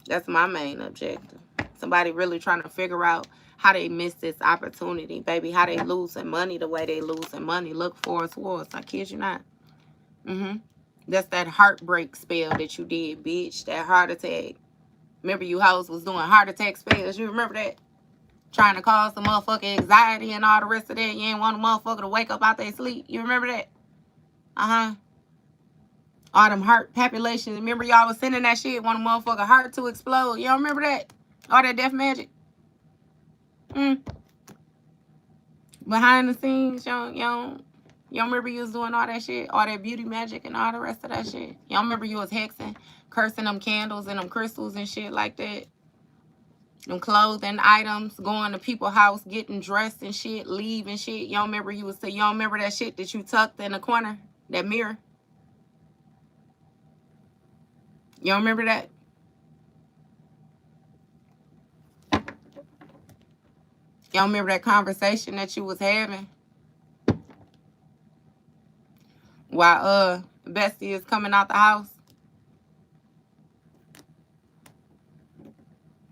That's my main objective. Somebody really trying to figure out how they miss this opportunity, baby. How they losing money the way they losing money. Look for Swords. I kid you not. That's that heartbreak spell that you did, bitch. That heart attack. Remember you hoes was doing heart attack spells. You remember that? Trying to cause some motherfucking anxiety and all the rest of that. You ain't want a motherfucker to wake up out their sleep. You remember that? All them heart palpitations. Remember y'all was sending that shit. Want a motherfucker heart to explode. You don't remember that? All that death magic. Behind the scenes, you don't remember you was doing all that shit? All that beauty magic and all the rest of that shit? You don't remember you was hexing, cursing them candles and them crystals and shit like that? Them clothing items, going to people's house, getting dressed and shit, leaving shit. You don't remember you don't remember that shit that you tucked in the corner? That mirror? You don't remember that? You don't remember that conversation that you was having? While Bestie is coming out the house?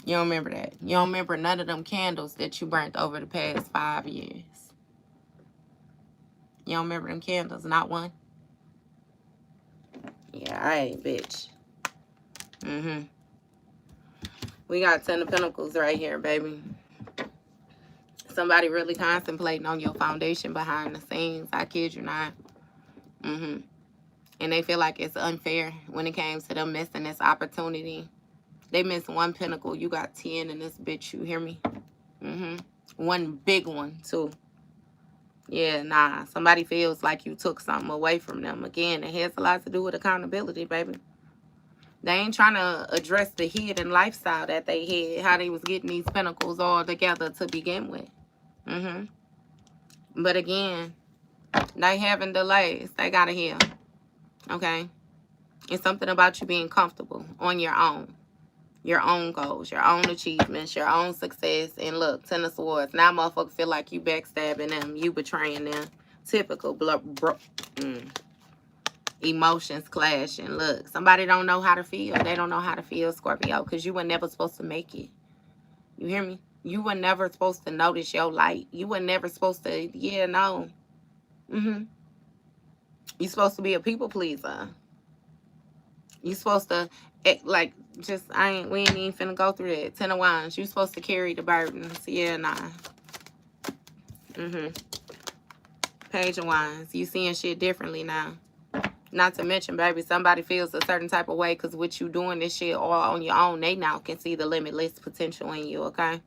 You don't remember that. You don't remember none of them candles that you burnt over the past 5 years. You don't remember them candles, not one? Yeah, all right, bitch. We got 10 of Pentacles right here, baby. Somebody really contemplating on your foundation behind the scenes. I kid you not. And they feel like it's unfair when it came to them missing this opportunity. They missed one pentacle. You got 10 in this bitch. You hear me? One big one, too. Yeah, nah. Somebody feels like you took something away from them. Again, it has a lot to do with accountability, baby. They ain't trying to address the hidden lifestyle that they had. How they was getting these pentacles all together to begin with. But again, they having delays. They got to heal. Okay? It's something about you being comfortable on your own. Your own goals, your own achievements, your own success. And look, Ten of Swords. Now motherfuckers feel like you backstabbing them. You betraying them. Typical emotions clashing. Look, somebody don't know how to feel. They don't know how to feel, Scorpio, because you were never supposed to make it. You hear me? You were never supposed to notice your light. You were never supposed to, yeah, no. You're supposed to be a people pleaser. You're supposed to, like, just, we ain't even finna go through that. Ten of Wands. You're supposed to carry the burdens. Yeah, nah. Page of Wands. You seeing shit differently now. Not to mention, baby, somebody feels a certain type of way because with you doing this shit all on your own, they now can see the limitless potential in you, okay?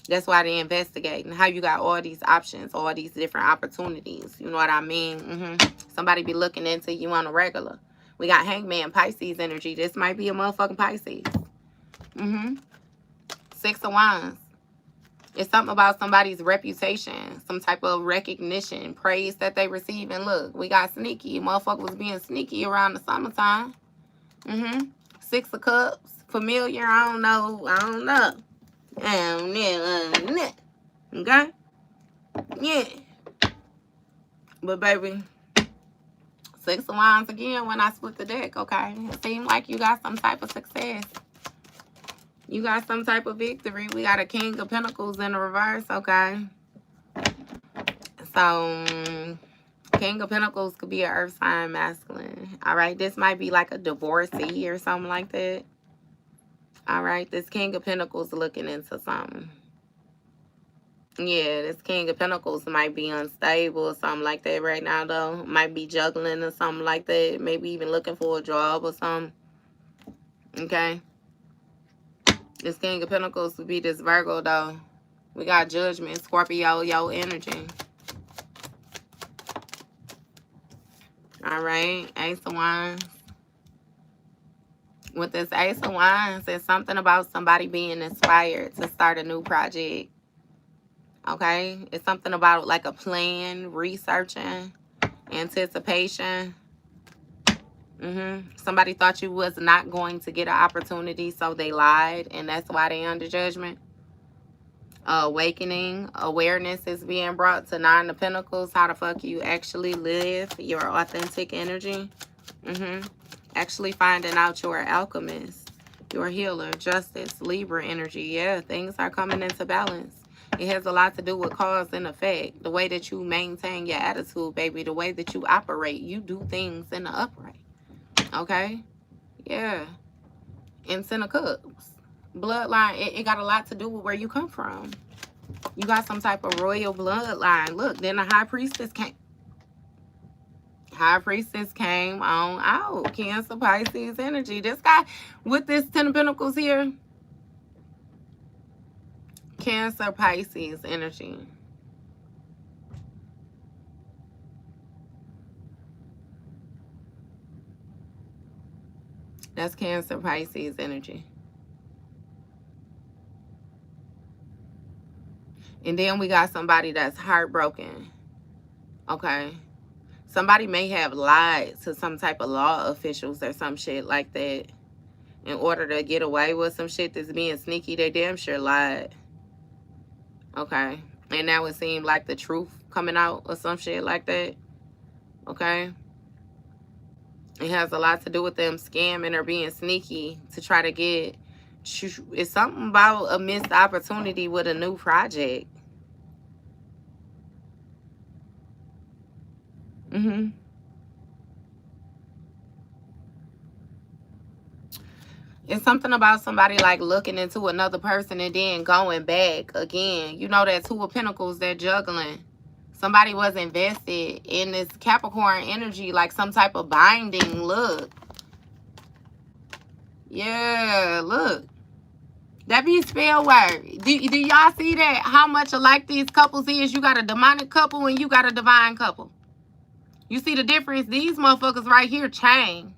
That's why they investigating how you got all these options, all these different opportunities. You know what I mean? Somebody be looking into you on a regular. We got Hangman, Pisces energy. This might be a motherfucking Pisces. Six of Wands. It's something about somebody's reputation, some type of recognition, praise that they receive. And look, we got sneaky. Motherfucker was being sneaky around the summertime. Six of Cups. Familiar, I don't know. Okay? Yeah. But baby, Six of Wands again when I split the deck, okay? It seemed like you got some type of success. You got some type of victory. We got a King of Pentacles in the reverse, okay? So, King of Pentacles could be an earth sign masculine. All right? This might be like a divorcee or something like that. All right? This King of Pentacles looking into something. Yeah, this King of Pentacles might be unstable or something like that right now, though. Might be juggling or something like that. Maybe even looking for a job or something. Okay? This King of Pentacles would be this Virgo, though. We got Judgment, Scorpio, yo energy. All right, Ace of Wands. With this Ace of Wands, it's something about somebody being inspired to start a new project. Okay? It's something about like a plan, researching, anticipation. Somebody thought you was not going to get an opportunity, so they lied, and that's why they under judgment. Awakening, awareness is being brought to Nine of Pentacles. How the fuck you actually live your authentic energy. Actually finding out your alchemist, your healer, justice, Libra energy. Yeah, things are coming into balance. It has a lot to do with cause and effect. The way that you maintain your attitude, baby. The way that you operate. You do things in the upright. Okay? Yeah. And Ten of Cups. Bloodline, it got a lot to do with where you come from. You got some type of royal bloodline. Look, then the High Priestess came. High Priestess came on out. Cancer, Pisces energy. This guy with this Ten of Pentacles here. Cancer, Pisces energy. That's Cancer, Pisces energy. And then we got somebody that's heartbroken. Okay. Somebody may have lied to some type of law officials or some shit like that in order to get away with some shit that's being sneaky. They damn sure lied. Okay. And now it seemed like the truth coming out or some shit like that. Okay. It has a lot to do with them scamming or being sneaky to try to get... It's something about a missed opportunity with a new project. It's something about somebody like looking into another person and then going back again. You know that Two of Pentacles, they're juggling. Somebody was invested in this Capricorn energy, like some type of binding. Look. Yeah, look. That be spell word. Do y'all see that? How much alike these couples is? You got a demonic couple and you got a divine couple. You see the difference? These motherfuckers right here chained.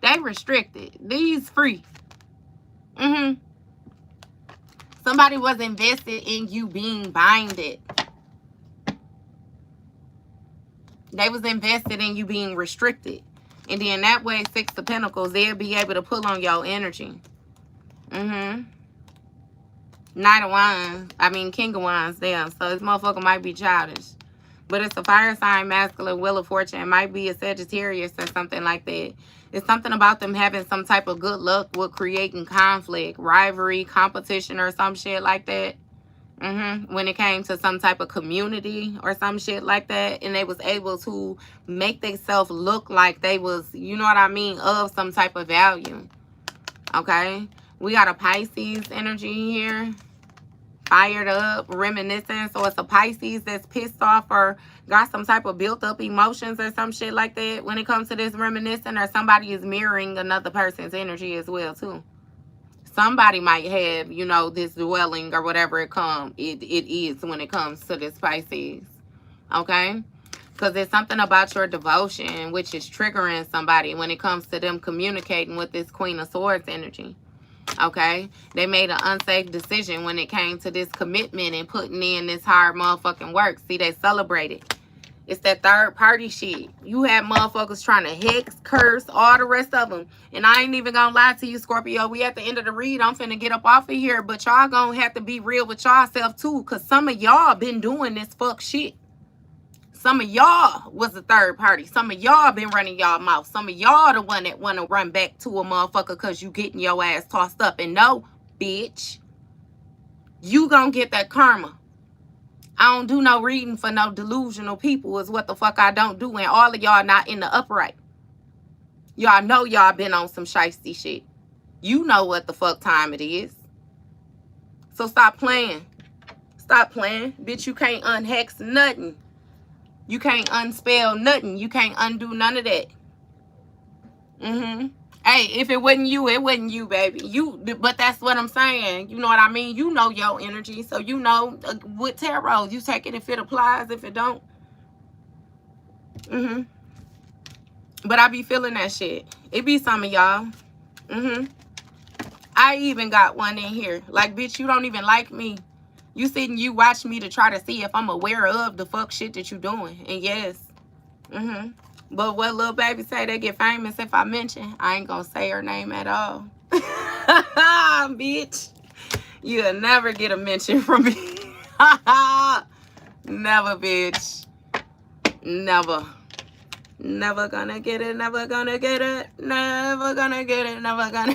They restricted. These free. Somebody was invested in you being binded. They was invested in you being restricted. And then that way, Six of Pentacles, they'll be able to pull on your energy. Knight of Wands. I mean, King of Wands, damn. So this motherfucker might be childish. But it's a fire sign, masculine, Wheel of Fortune. It might be a Sagittarius or something like that. It's something about them having some type of good luck with creating conflict, rivalry, competition, or some shit like that. When it came to some type of community or some shit like that. And they was able to make themselves look like they was, you know what I mean, of some type of value. Okay? We got a Pisces energy here. Fired up, reminiscing. So it's a Pisces that's pissed off or got some type of built up emotions or some shit like that when it comes to this reminiscing, or somebody is mirroring another person's energy as well too. Somebody might have, you know, this dwelling or whatever it is when it comes to this Pisces. Okay? Because there's something about your devotion which is triggering somebody when it comes to them communicating with this Queen of Swords energy. Okay? They made an unsafe decision when it came to this commitment and putting in this hard motherfucking work. See, they celebrated. It's that third party shit. You have motherfuckers trying to hex, curse, all the rest of them. And I ain't even gonna lie to you, Scorpio. We at the end of the read. I'm finna get up off of here. But y'all gonna have to be real with y'all too. Because some of y'all been doing this fuck shit. Some of y'all was a third party. Some of y'all been running y'all mouth. Some of y'all the one that want to run back to a motherfucker because you getting your ass tossed up. And no, bitch. You gonna get that karma. I don't do no reading for no delusional people is what the fuck I don't do. And all of y'all not in the upright. Y'all know y'all been on some shiesty shit. You know what the fuck time it is. So stop playing. Stop playing. Bitch, you can't unhex nothing. You can't unspell nothing. You can't undo none of that. Hey, if it wasn't you, it wasn't you, baby. But that's what I'm saying. You know what I mean? You know your energy. So you know with tarot, you take it if it applies, if it don't. But I be feeling that shit. It be some of y'all. I even got one in here. Like, bitch, you don't even like me. You sitting, you watch me to try to see if I'm aware of the fuck shit that you doing. And yes. But what little baby say, they get famous if I mention. I ain't gonna say her name at all. Bitch. You'll never get a mention from me. Never, bitch. Never. Never gonna get it. Never gonna get it. Never gonna get it. Never gonna.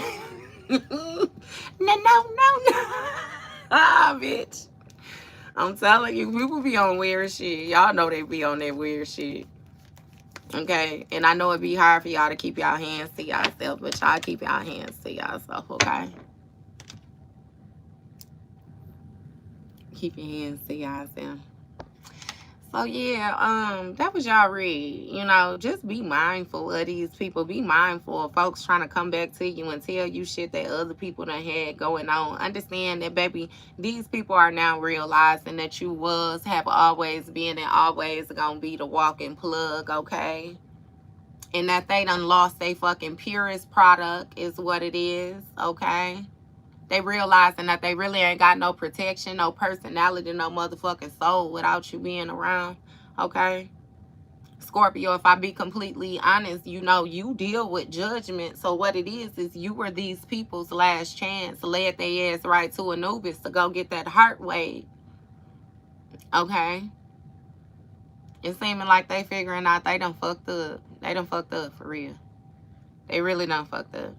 No. Bitch. I'm telling you, people be on weird shit. Y'all know they be on that weird shit. Okay? And I know it be hard for y'all to keep y'all hands to yourself, but y'all keep y'all hands to yourself, okay? Keep your hands to yourself. So yeah, that was y'all read. You know, just be mindful of these people. Be mindful of folks trying to come back to you and tell you shit that other people done had going on. Understand that, baby, these people are now realizing that you have always been and always gonna be the walking plug, okay? And that they done lost their fucking purest product is what it is, okay? They realizing that they really ain't got no protection, no personality, no motherfucking soul without you being around, okay? Scorpio, if I be completely honest, you know, you deal with judgment. So what it is you were these people's last chance, led their ass right to Anubis to go get that heart wave, okay? It's seeming like they figuring out they done fucked up. They done fucked up for real. They really done fucked up.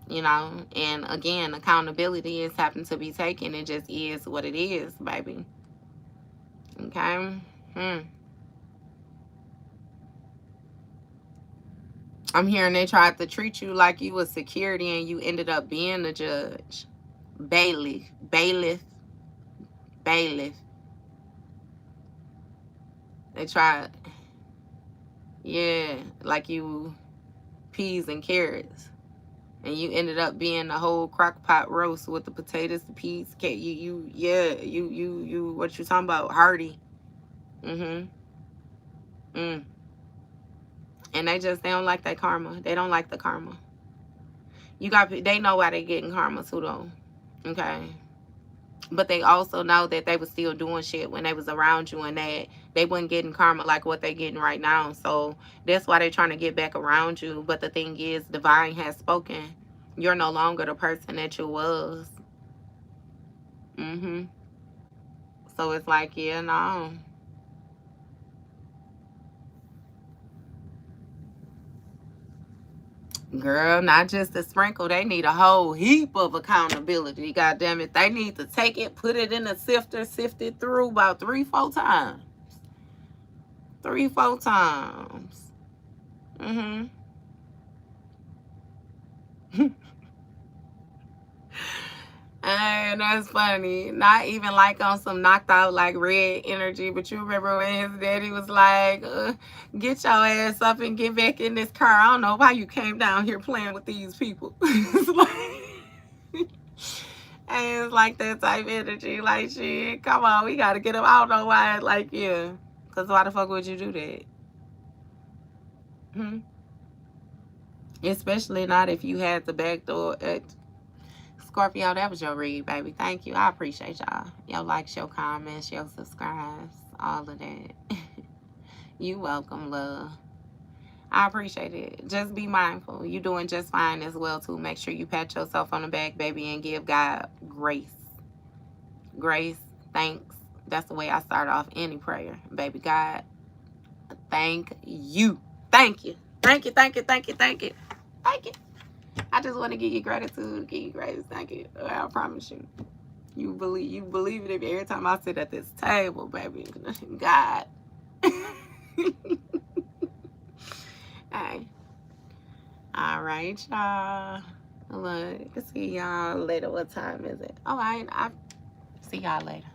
You know, and again, accountability is having to be taken. It just is what it is, baby. Okay? I'm hearing they tried to treat you like you was security and you ended up being the judge. Bailiff. They tried. Yeah, like you peas and carrots. And you ended up being the whole crock pot roast with the potatoes, the peas, what you talking about? Hearty. And they don't like that karma. They don't like the karma. They know why they getting karma too, though. Okay. But they also know that they was still doing shit when they was around you, and that they wasn't getting karma like what they getting right now. So that's why they're trying to get back around you. But the thing is, divine has spoken. You're no longer the person that you was. So it's like, yeah, no. Girl, not just a sprinkle. They need a whole heap of accountability. God damn it. They need to take it, put it in a sifter, sift it through about 3-4 times. 3-4 times. And that's funny. Not even like on some knocked out like red energy, but you remember when his daddy was like, get your ass up and get back in this car. I don't know why you came down here playing with these people. It's like, and it's like that type energy. Like, shit, come on, we gotta get him. I don't know why. Like, yeah. Because why the fuck would you do that? Especially not if you had the back door at Scorpio. That was your read, baby. Thank you. I appreciate y'all. Your likes, your comments, your subscribes, all of that. You welcome, love. I appreciate it. Just be mindful. You're doing just fine as well, too. Make sure you pat yourself on the back, baby, and give God grace. Grace, thanks. That's the way I start off any prayer. Baby God, thank you. Thank you. Thank you, thank you, thank you, thank you. Thank you. I just want to give you gratitude, give you grace. Thank you. I promise you. You believe it every time I sit at this table, baby. God. Hey. All right, y'all. Look, see y'all later. What time is it? Oh, I see y'all later.